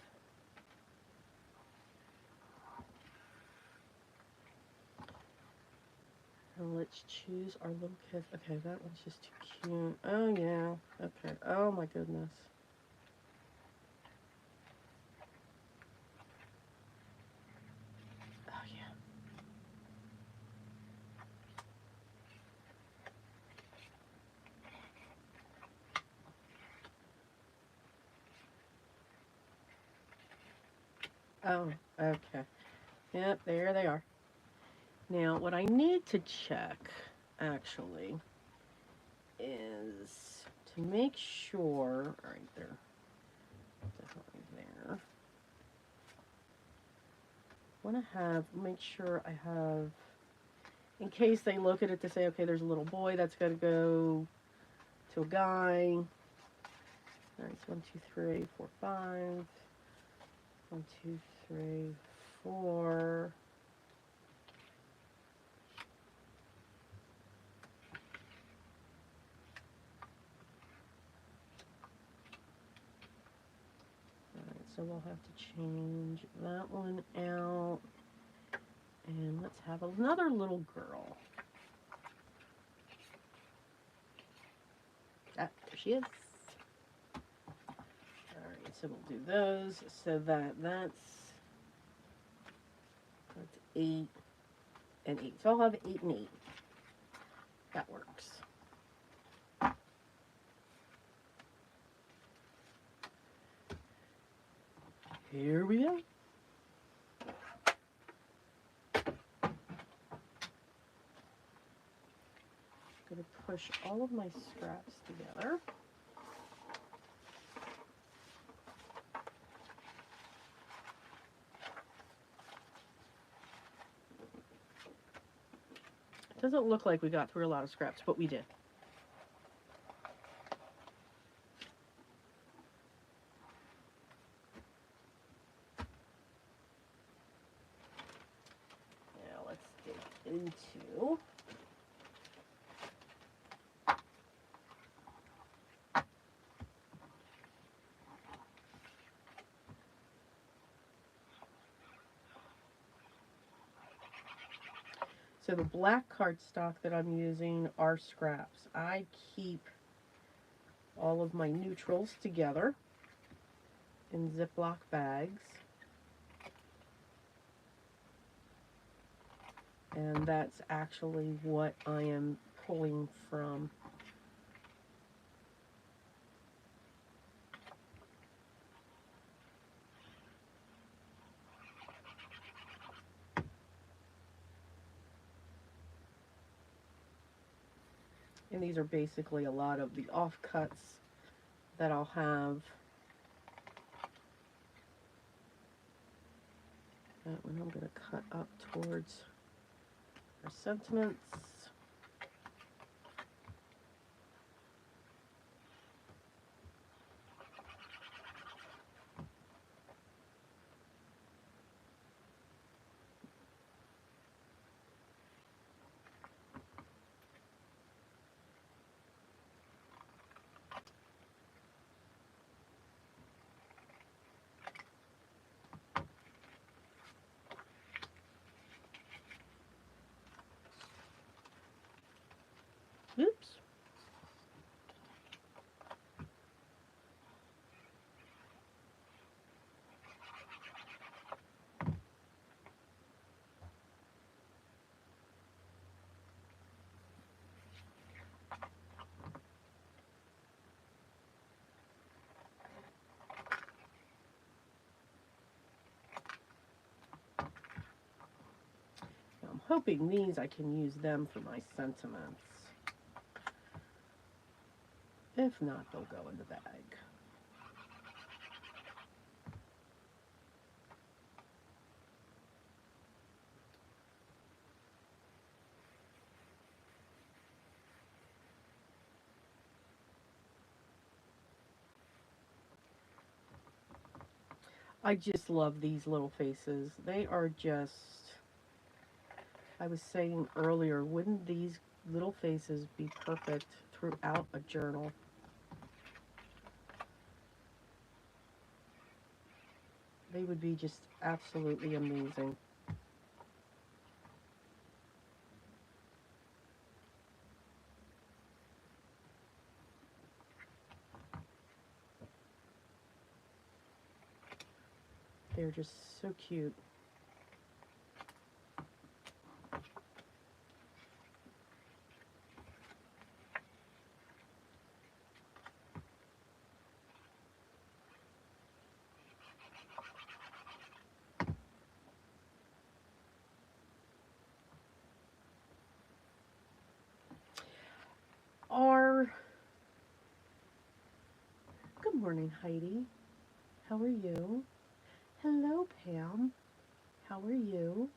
let's choose our little kid. Okay, that one's just too cute. Oh, yeah. Okay. Oh, my goodness. Oh, yeah. Oh, okay. Yep, there they are. Now, what I need to check, actually, is to make sure, all right, they're definitely there. I want to make sure I have, in case they look at it to say, okay, there's a little boy that's got to go to a guy. All right, so 1, 2, 3, 4, 5. 1, 2, 3, 4. Alright, so we'll have to change that one out. And let's have another little girl. Ah, there she is. Alright, so we'll do those. So that's 8 and 8. So I'll have 8 and 8. That works. Here we go. I'm going to push all of my scraps together. It doesn't look like we got through a lot of scraps, but we did. Now let's dig into so the black cardstock that I'm using are scraps. I keep all of my neutrals together in Ziploc bags. And that's actually what I am pulling from. And these are basically a lot of the offcuts that I'll have. That one I'm going to cut up towards our sentiments. Oops. I'm hoping these I can use them for my sentiments. If not, they'll go in the bag. I just love these little faces. They are just, I was saying earlier, wouldn't these little faces be perfect throughout a journal? They would be just absolutely amazing. They're just so cute. Are Good morning, Heidi. How are you? Hello, Pam. How are you?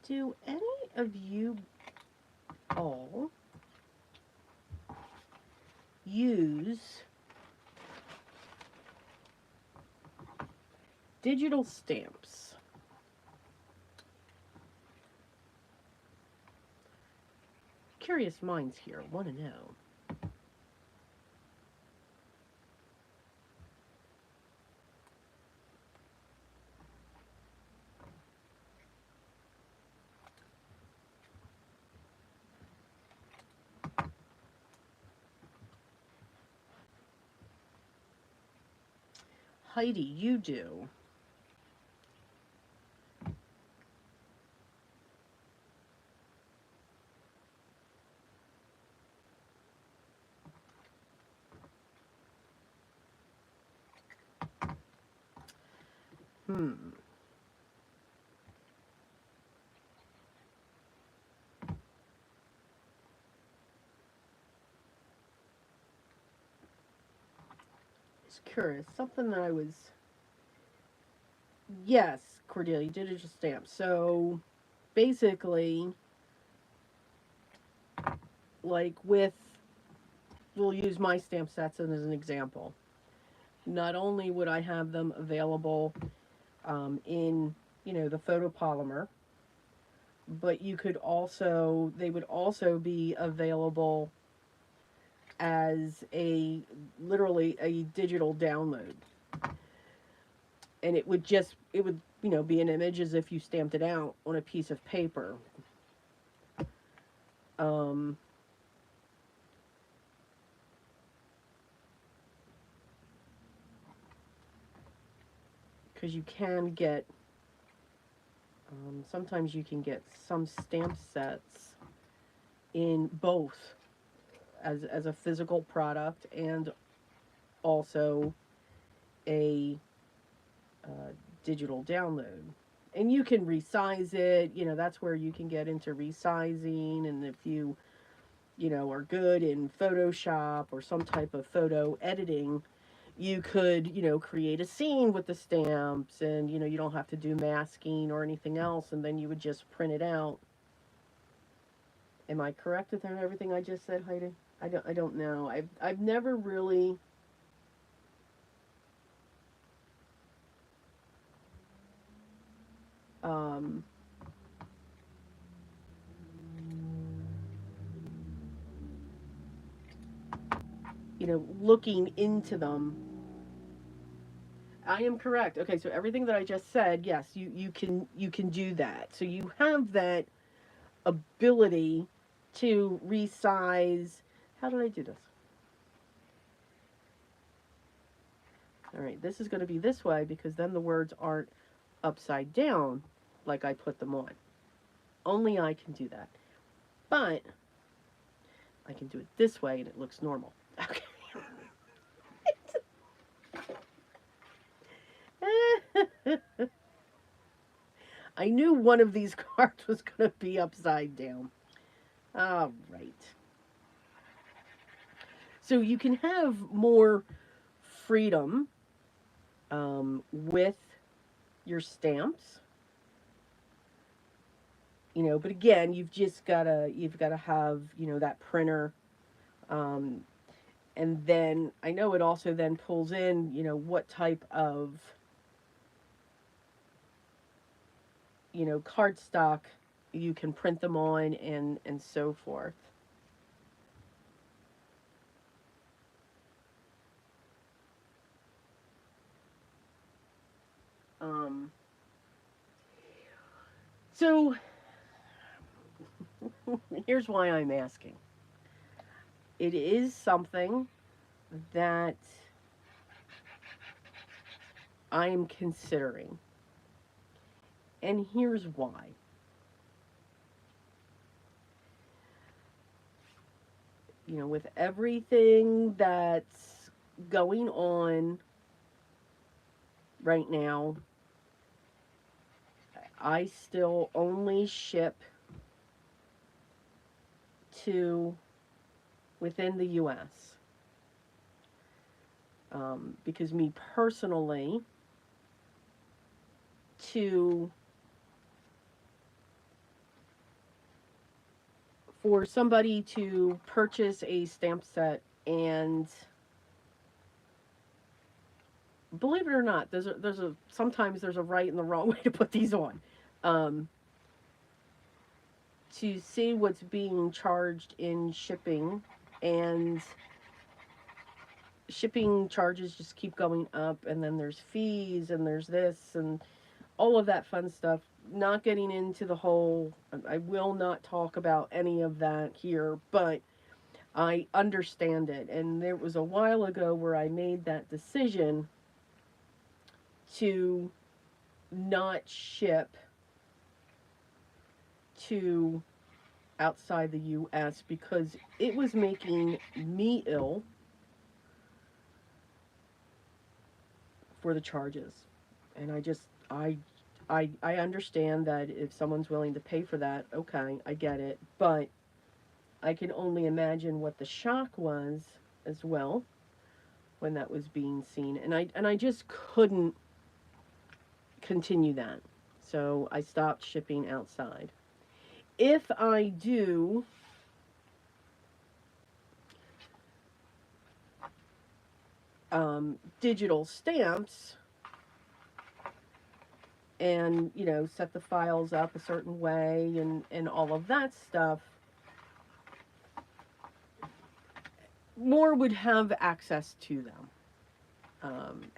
Do any of you all use digital stamps? Curious minds here want to know. Heidi, you do. Hmm. Just curious. Something that I was. Yes, Cordelia, digital stamps. So basically, like with, we'll use my stamp sets as an example. Not only would I have them available in, the photopolymer, but they would also be available as literally a digital download. And it would, be an image as if you stamped it out on a piece of paper. Um, because you can get, sometimes you can get some stamp sets in both as a physical product and also a uh, digital download. And you can resize it, that's where you can get into resizing. And if are good in Photoshop or some type of photo editing, you could, create a scene with the stamps and, you don't have to do masking or anything else. And then you would just print it out. Am I correct with everything I just said, Heidi? I don't know. I've never really um, looking into them. I am correct. Okay, so everything that I just said, yes, you can do that. So you have that ability to resize. How did I do this? All right, this is going to be this way because then the words aren't upside down like I put them on. Only I can do that. But I can do it this way and it looks normal. Okay. I knew one of these cards was going to be upside down. All right. So you can have more freedom with your stamps, but again, you've gotta have, that printer. Um, and then I know it also then pulls in, what type of, cardstock you can print them on and so forth. Um, so here's why I'm asking. It is something that I am considering. And here's why. You know, with everything that's going on right now, I still only ship to within the US. Because me personally, to for somebody to purchase a stamp set, and believe it or not, there's a sometimes there's a right and the wrong way to put these on. Um, to see what's being charged in shipping, and shipping charges just keep going up, and then there's fees, and there's this and all of that fun stuff. Not getting into the whole, I will not talk about any of that here, but I understand it. And there was a while ago where I made that decision to not ship to outside the US because it was making me ill for the charges. And I understand that if someone's willing to pay for that, okay, I get it. But I can only imagine what the shock was as well when that was being seen. And I just couldn't continue that. So I stopped shipping outside. If I do digital stamps, and set the files up a certain way, and all of that stuff, more would have access to them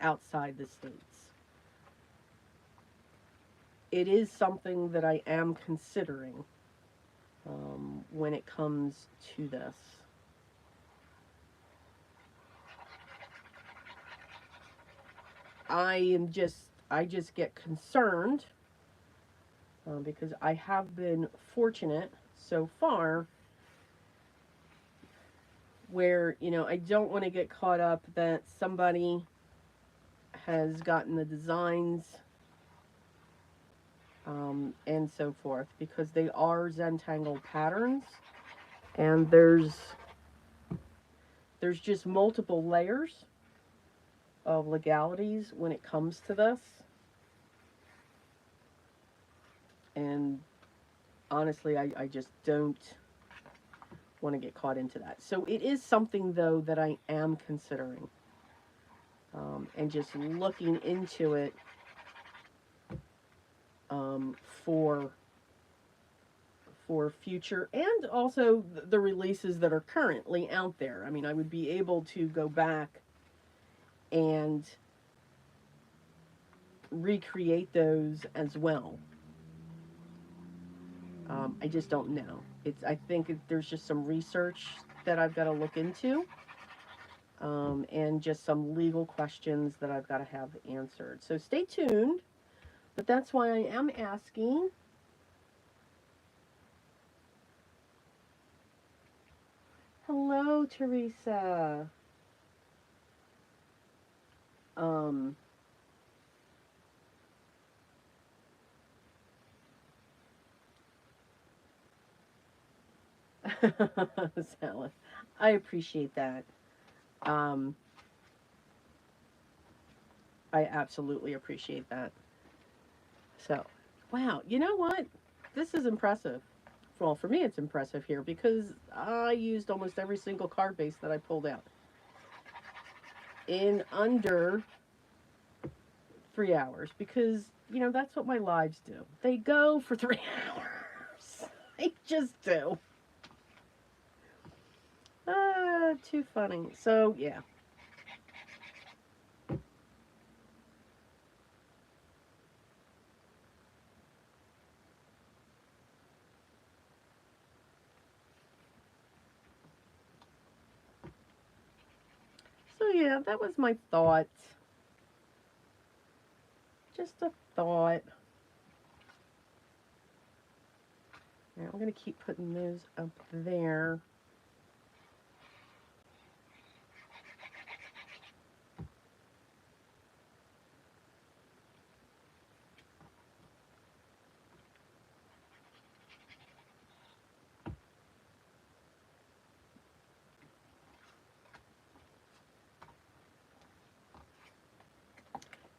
outside the states. It is something that I am considering when it comes to this. I just get concerned because I have been fortunate so far where, I don't want to get caught up that somebody has gotten the designs and so forth, because they are Zentangle patterns, and there's just multiple layers of legalities when it comes to this. And honestly, I just don't want to get caught into that. So it is something, though, that I am considering, and just looking into it um, for for future, and also the releases that are currently out there. I mean, I would be able to go back and recreate those as well. I just don't know. I think there's just some research that I've got to look into, and just some legal questions that I've got to have answered. So stay tuned. But that's why I am asking. Hello, Teresa. Um, Salad. I appreciate that. Um, I absolutely appreciate that. So, wow, you know what? This is impressive. Well, for me, it's impressive here because I used almost every single card base that I pulled out in under 3 hours, because, that's what my lives do. They go for 3 hours. They just do. Too funny. So, yeah. yeah, that was my thought. Just a thought. Now I'm going to keep putting those up there.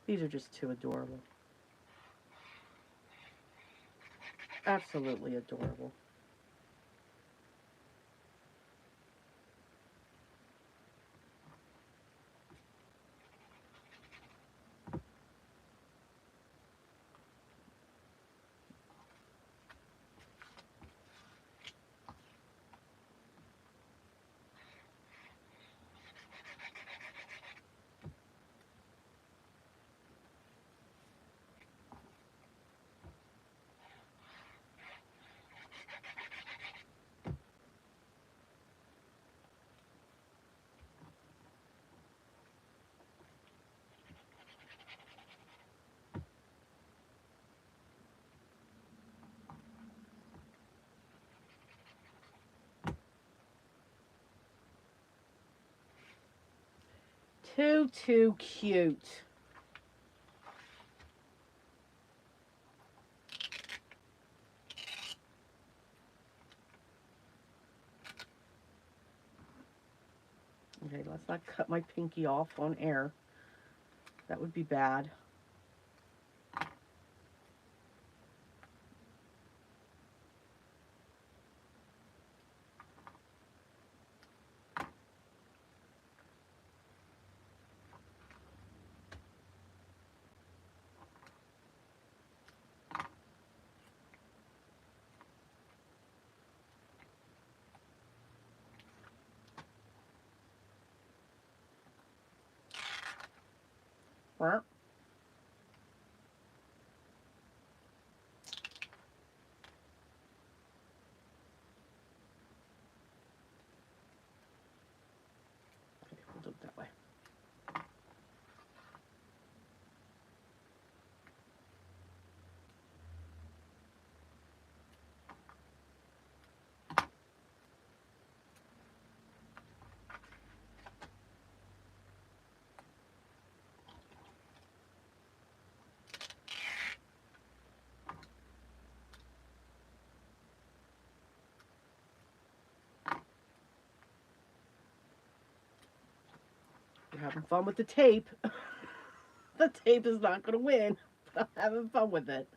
These are just too adorable. Absolutely adorable. Too cute. Okay, let's not cut my pinky off on air. That would be bad. Well, okay, we'll do it that way. We're having fun with the tape. The tape is not going to win, but I'm having fun with it.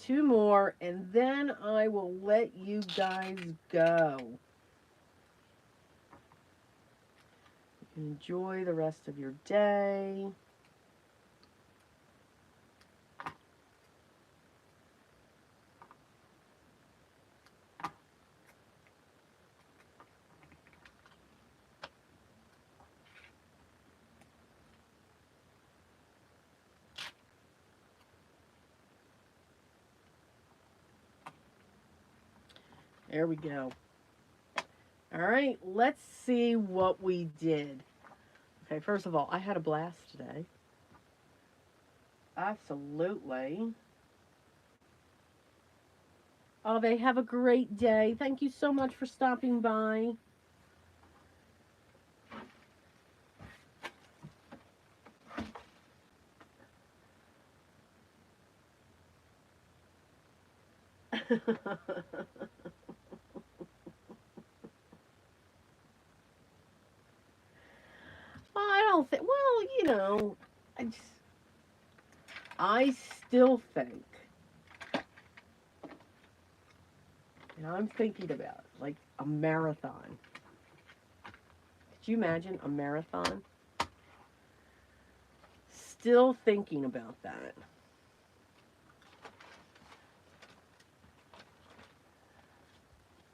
Two more, and then I will let you guys go. You can enjoy the rest of your day. There we go. All right, let's see what we did. Okay, first of all, I had a blast today. Absolutely. Oh, they have a great day. Thank you so much for stopping by. I don't think, well, I still think, and I'm thinking about it, like a marathon. Could you imagine a marathon? Still thinking about that.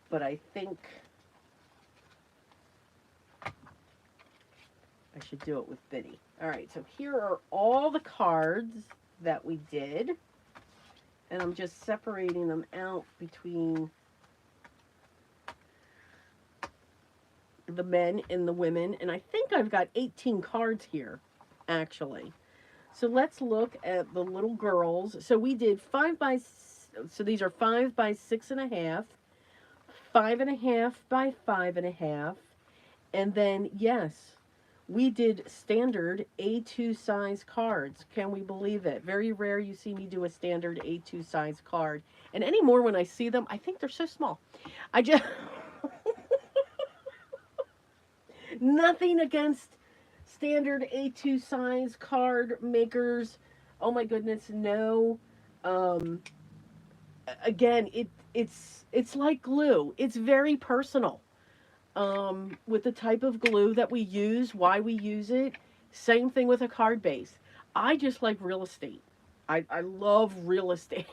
But I think I should do it with Biddy. All right, so here are all the cards that we did. And I'm just separating them out between the men and the women. And I think I've got 18 cards here, actually. So let's look at the little girls. So we did so these are 5 by 6.5, 5.5 by 5.5. And then, yes, we did standard A2 size cards. Can we believe it? Very rare you see me do a standard A2 size card. And anymore when I see them, I think they're so small. I just nothing against standard A2 size card makers. Oh my goodness, no. Um, again, it's like glue. It's very personal. With the type of glue that we use, why we use it. Same thing with a card base. I just like real estate. I love real estate.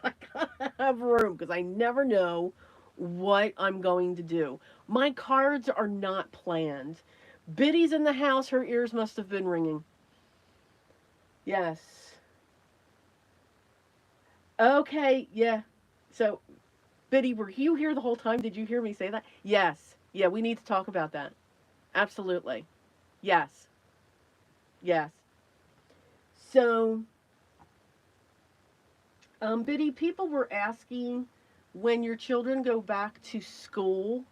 I gotta have room because I never know what I'm going to do. My cards are not planned. Biddy's in the house. Her ears must have been ringing. Yes. Okay, yeah. So, Biddy, were you here the whole time? Did you hear me say that? Yes. Yeah, we need to talk about that. Absolutely. Yes. Yes. So, Biddy, people were asking when your children go back to school,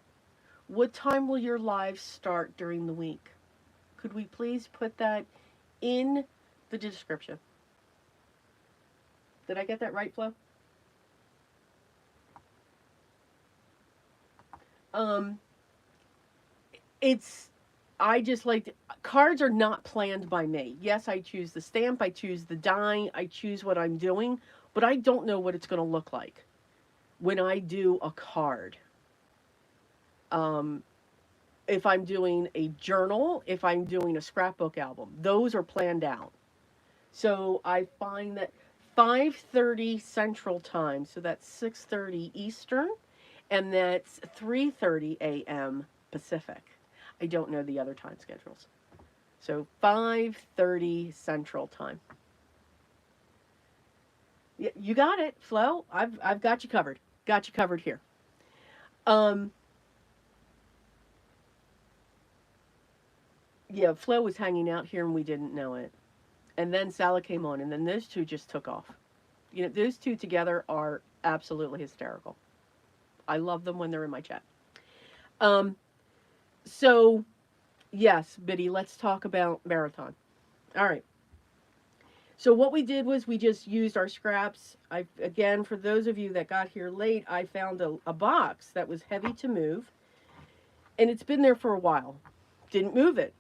what time will your lives start during the week? Could we please put that in the description? Did I get that right, Flo? Um, it's I just like cards are not planned by me. Yes, I choose the stamp, I choose the die, I choose what I'm doing, but I don't know what it's going to look like when I do a card. Um, if I'm doing a journal, if I'm doing a scrapbook album, those are planned out. So I find that 5:30 Central Time, so that's 6:30 Eastern, and that's 3:30 a.m. Pacific. I don't know the other time schedules. So 5:30 Central Time. You got it, Flo. I've got you covered. Got you covered here. Um, yeah, Flo was hanging out here and we didn't know it. And then Sala came on, and then those two just took off. You know, those two together are absolutely hysterical. I love them when they're in my chat. Um, so yes, Biddy, let's talk about marathon. All right. So what we did was we just used our scraps. I again, for those of you that got here late, I found a box that was heavy to move, and it's been there for a while. Didn't move it.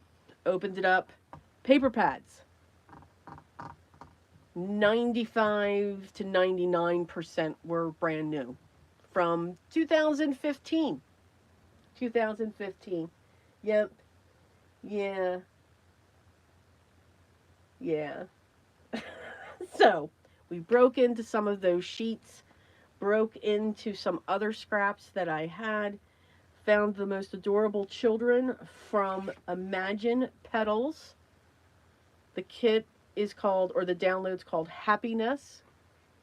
Opened it up. Paper pads. 95 to 99% were brand new from 2015. 2015. Yep. Yeah. Yeah. So we broke into some of those sheets, broke into some other scraps that I had, found the most adorable children from Imagine Petals. The kit is called, or the download's called Happiness.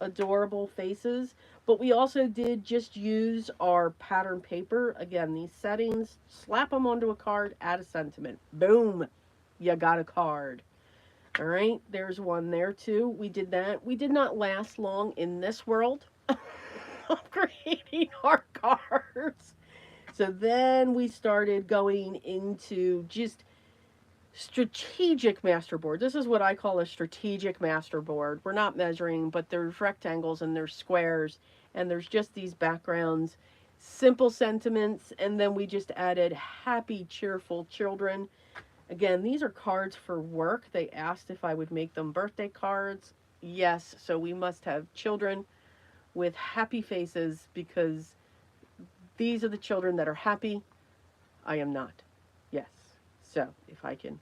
Adorable faces. But we also did just use our pattern paper. Again, these settings, slap them onto a card, add a sentiment. Boom, you got a card. All right, there's one there too. We did that. We did not last long in this world of creating our cards. So then we started going into just strategic masterboard. This is what I call a strategic masterboard. We're not measuring, but there's rectangles and there's squares and there's just these backgrounds, simple sentiments, and then we just added happy, cheerful children. Again, these are cards for work. They asked if I would make them birthday cards. Yes, so we must have children with happy faces because these are the children that are happy. I am not. Yes. So if I can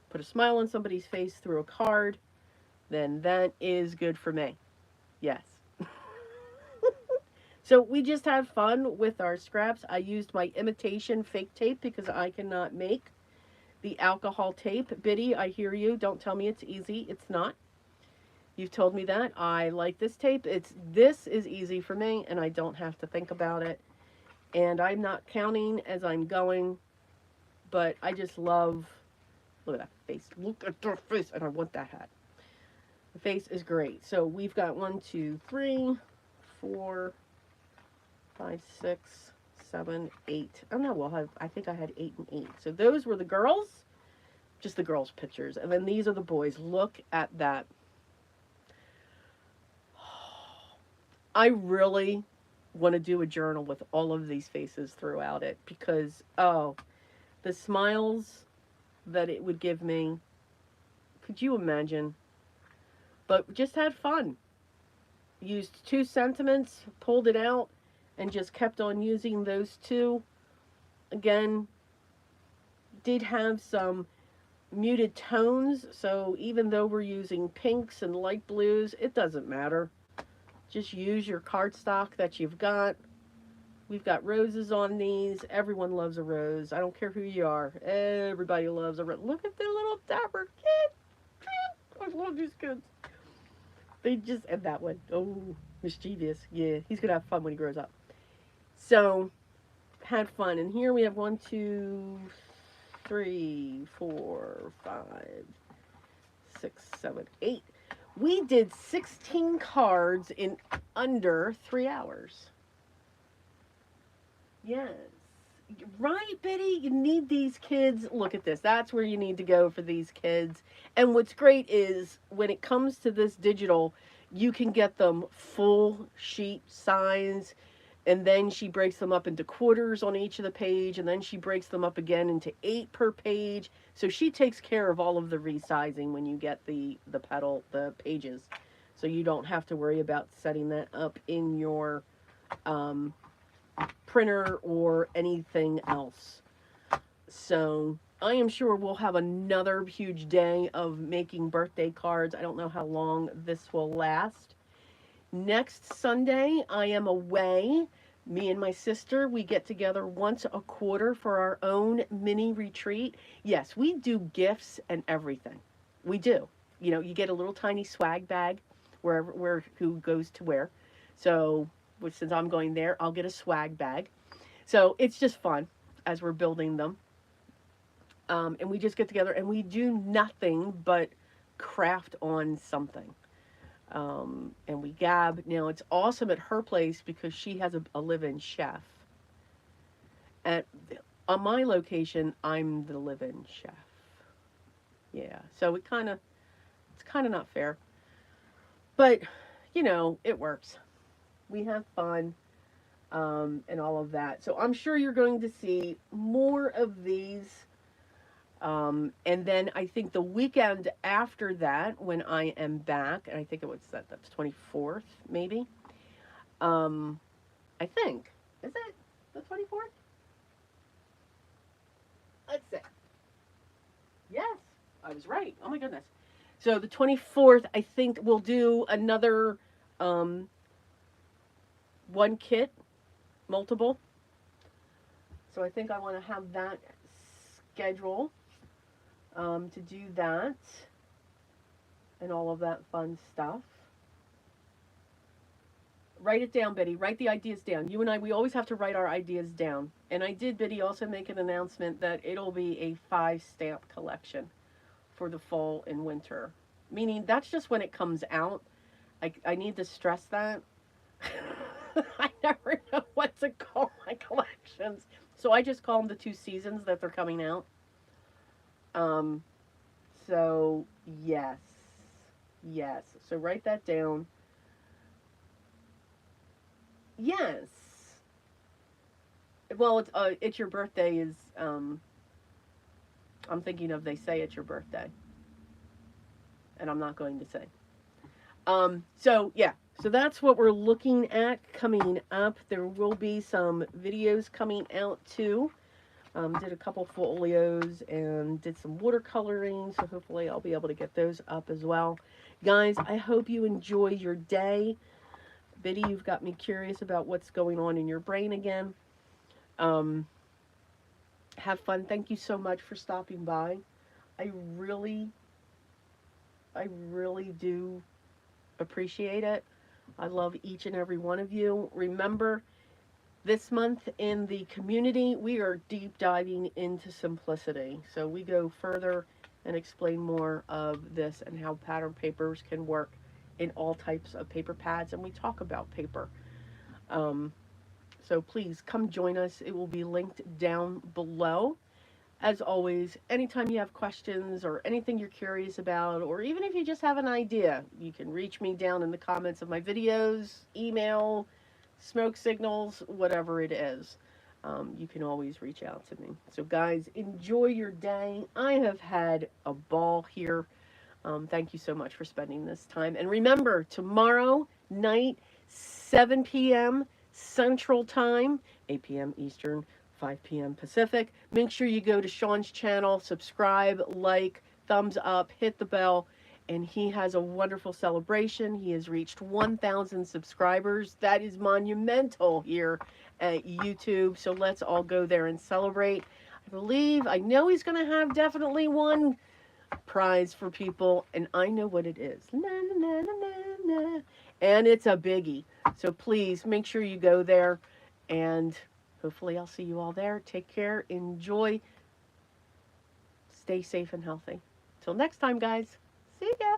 put a smile on somebody's face through a card, then that is good for me. Yes. So we just had fun with our scraps. I used my imitation fake tape because I cannot make the alcohol tape. Biddy, I hear you. Don't tell me it's easy. It's not. You've told me that. I like this tape. This is easy for me, and I don't have to think about it. And I'm not counting as I'm going, but I just love. Look at that face. Look at their face, and I want that hat. The face is great. So we've got 1, 2, 3, 4, 5, 6, 7, 8. Oh no, I think I had 8 and 8. So those were the girls, just the girls' pictures, and then these are the boys. Look at that. I really want to do a journal with all of these faces throughout it because the smiles that it would give me. Could you imagine? But just had fun. Used 2 sentiments, pulled it out, and just kept on using those 2. Again, did have some muted tones, so even though we're using pinks and light blues, it doesn't matter. Just use your cardstock that you've got. We've got roses on these. Everyone loves a rose. I don't care who you are. Everybody loves a rose. Look at the little dapper kid. I love these kids. They just, and that one. Oh, mischievous. Yeah, he's going to have fun when he grows up. So, had fun. And here we have 1, 2, 3, 4, 5, 6, 7, 8. We did 16 cards in under 3 hours. Yes. Right, Betty? You need these kids. Look at this. That's where you need to go for these kids. And what's great is when it comes to this digital, you can get them full sheet size. And then she breaks them up into quarters on each of the page. And then she breaks them up again into 8 per page. So she takes care of all of the resizing when you get the pages. So you don't have to worry about setting that up in your printer or anything else. So I am sure we'll have another huge day of making birthday cards. I don't know how long this will last. Next Sunday, I am away. Me and my sister, we get together once a quarter for our own mini retreat. Yes, we do gifts and everything. We do. You know, you get a little tiny swag bag where who goes to where. So, since I'm going there, I'll get a swag bag. So it's just fun as we're building them. And we just get together and we do nothing but craft on something. And we gab. Now, it's awesome at her place because she has a live-in chef. On my location, I'm the live-in chef. Yeah, so it's kind of not fair. But, you know, it works. We have fun. And all of that. So I'm sure you're going to see more of these. And then I think the weekend after that, when I am back, and I think that's 24th, maybe. I think. Is it the 24th? Let's see. Yes, I was right. Oh my goodness. So the 24th, I think we'll do another one kit, multiple. So I think I want to have that schedule to do that and all of that fun stuff. Write it down, Betty. Write the ideas down. You and I, we always have to write our ideas down. And I did, Betty, also make an announcement that it'll be a 5-stamp collection for the fall and winter. Meaning that's just when it comes out. I need to stress that. I never know what to call my collections. So I just call them the 2 seasons that they're coming out. So, yes. Yes. So write that down. Yes. Well, it's your birthday is, I'm thinking of they say it's your birthday. And I'm not going to say. So, yeah. So that's what we're looking at coming up. There will be some videos coming out too. Did a couple folios and did some watercoloring. So hopefully I'll be able to get those up as well. Guys, I hope you enjoy your day. Biddy, you've got me curious about what's going on in your brain again. Have fun. Thank you so much for stopping by. I really, I really do appreciate it. I love each and every one of you. Remember, this month in the community, we are deep diving into simplicity. So we go further and explain more of this and how pattern papers can work in all types of paper pads. And we talk about paper. Um, so please come join us. It will be linked down below. As always, anytime you have questions or anything you're curious about, or even if you just have an idea, you can reach me down in the comments of my videos, email, smoke signals, whatever it is. You can always reach out to me. So, guys, enjoy your day. I have had a ball here. Thank you so much for spending this time. And remember, tomorrow night, 7 p.m. Central Time, 8 p.m. Eastern, 5 p.m. Pacific. Make sure you go to Sean's channel, subscribe, like, thumbs up, hit the bell. And he has a wonderful celebration. He has reached 1,000 subscribers. That is monumental here at YouTube. So let's all go there and celebrate. I know he's going to have definitely one prize for people, and I know what it is. Na, na, na, na, na, na. And it's a biggie. So please make sure you go there, and hopefully I'll see you all there. Take care, enjoy, stay safe and healthy. Till next time, guys. See ya.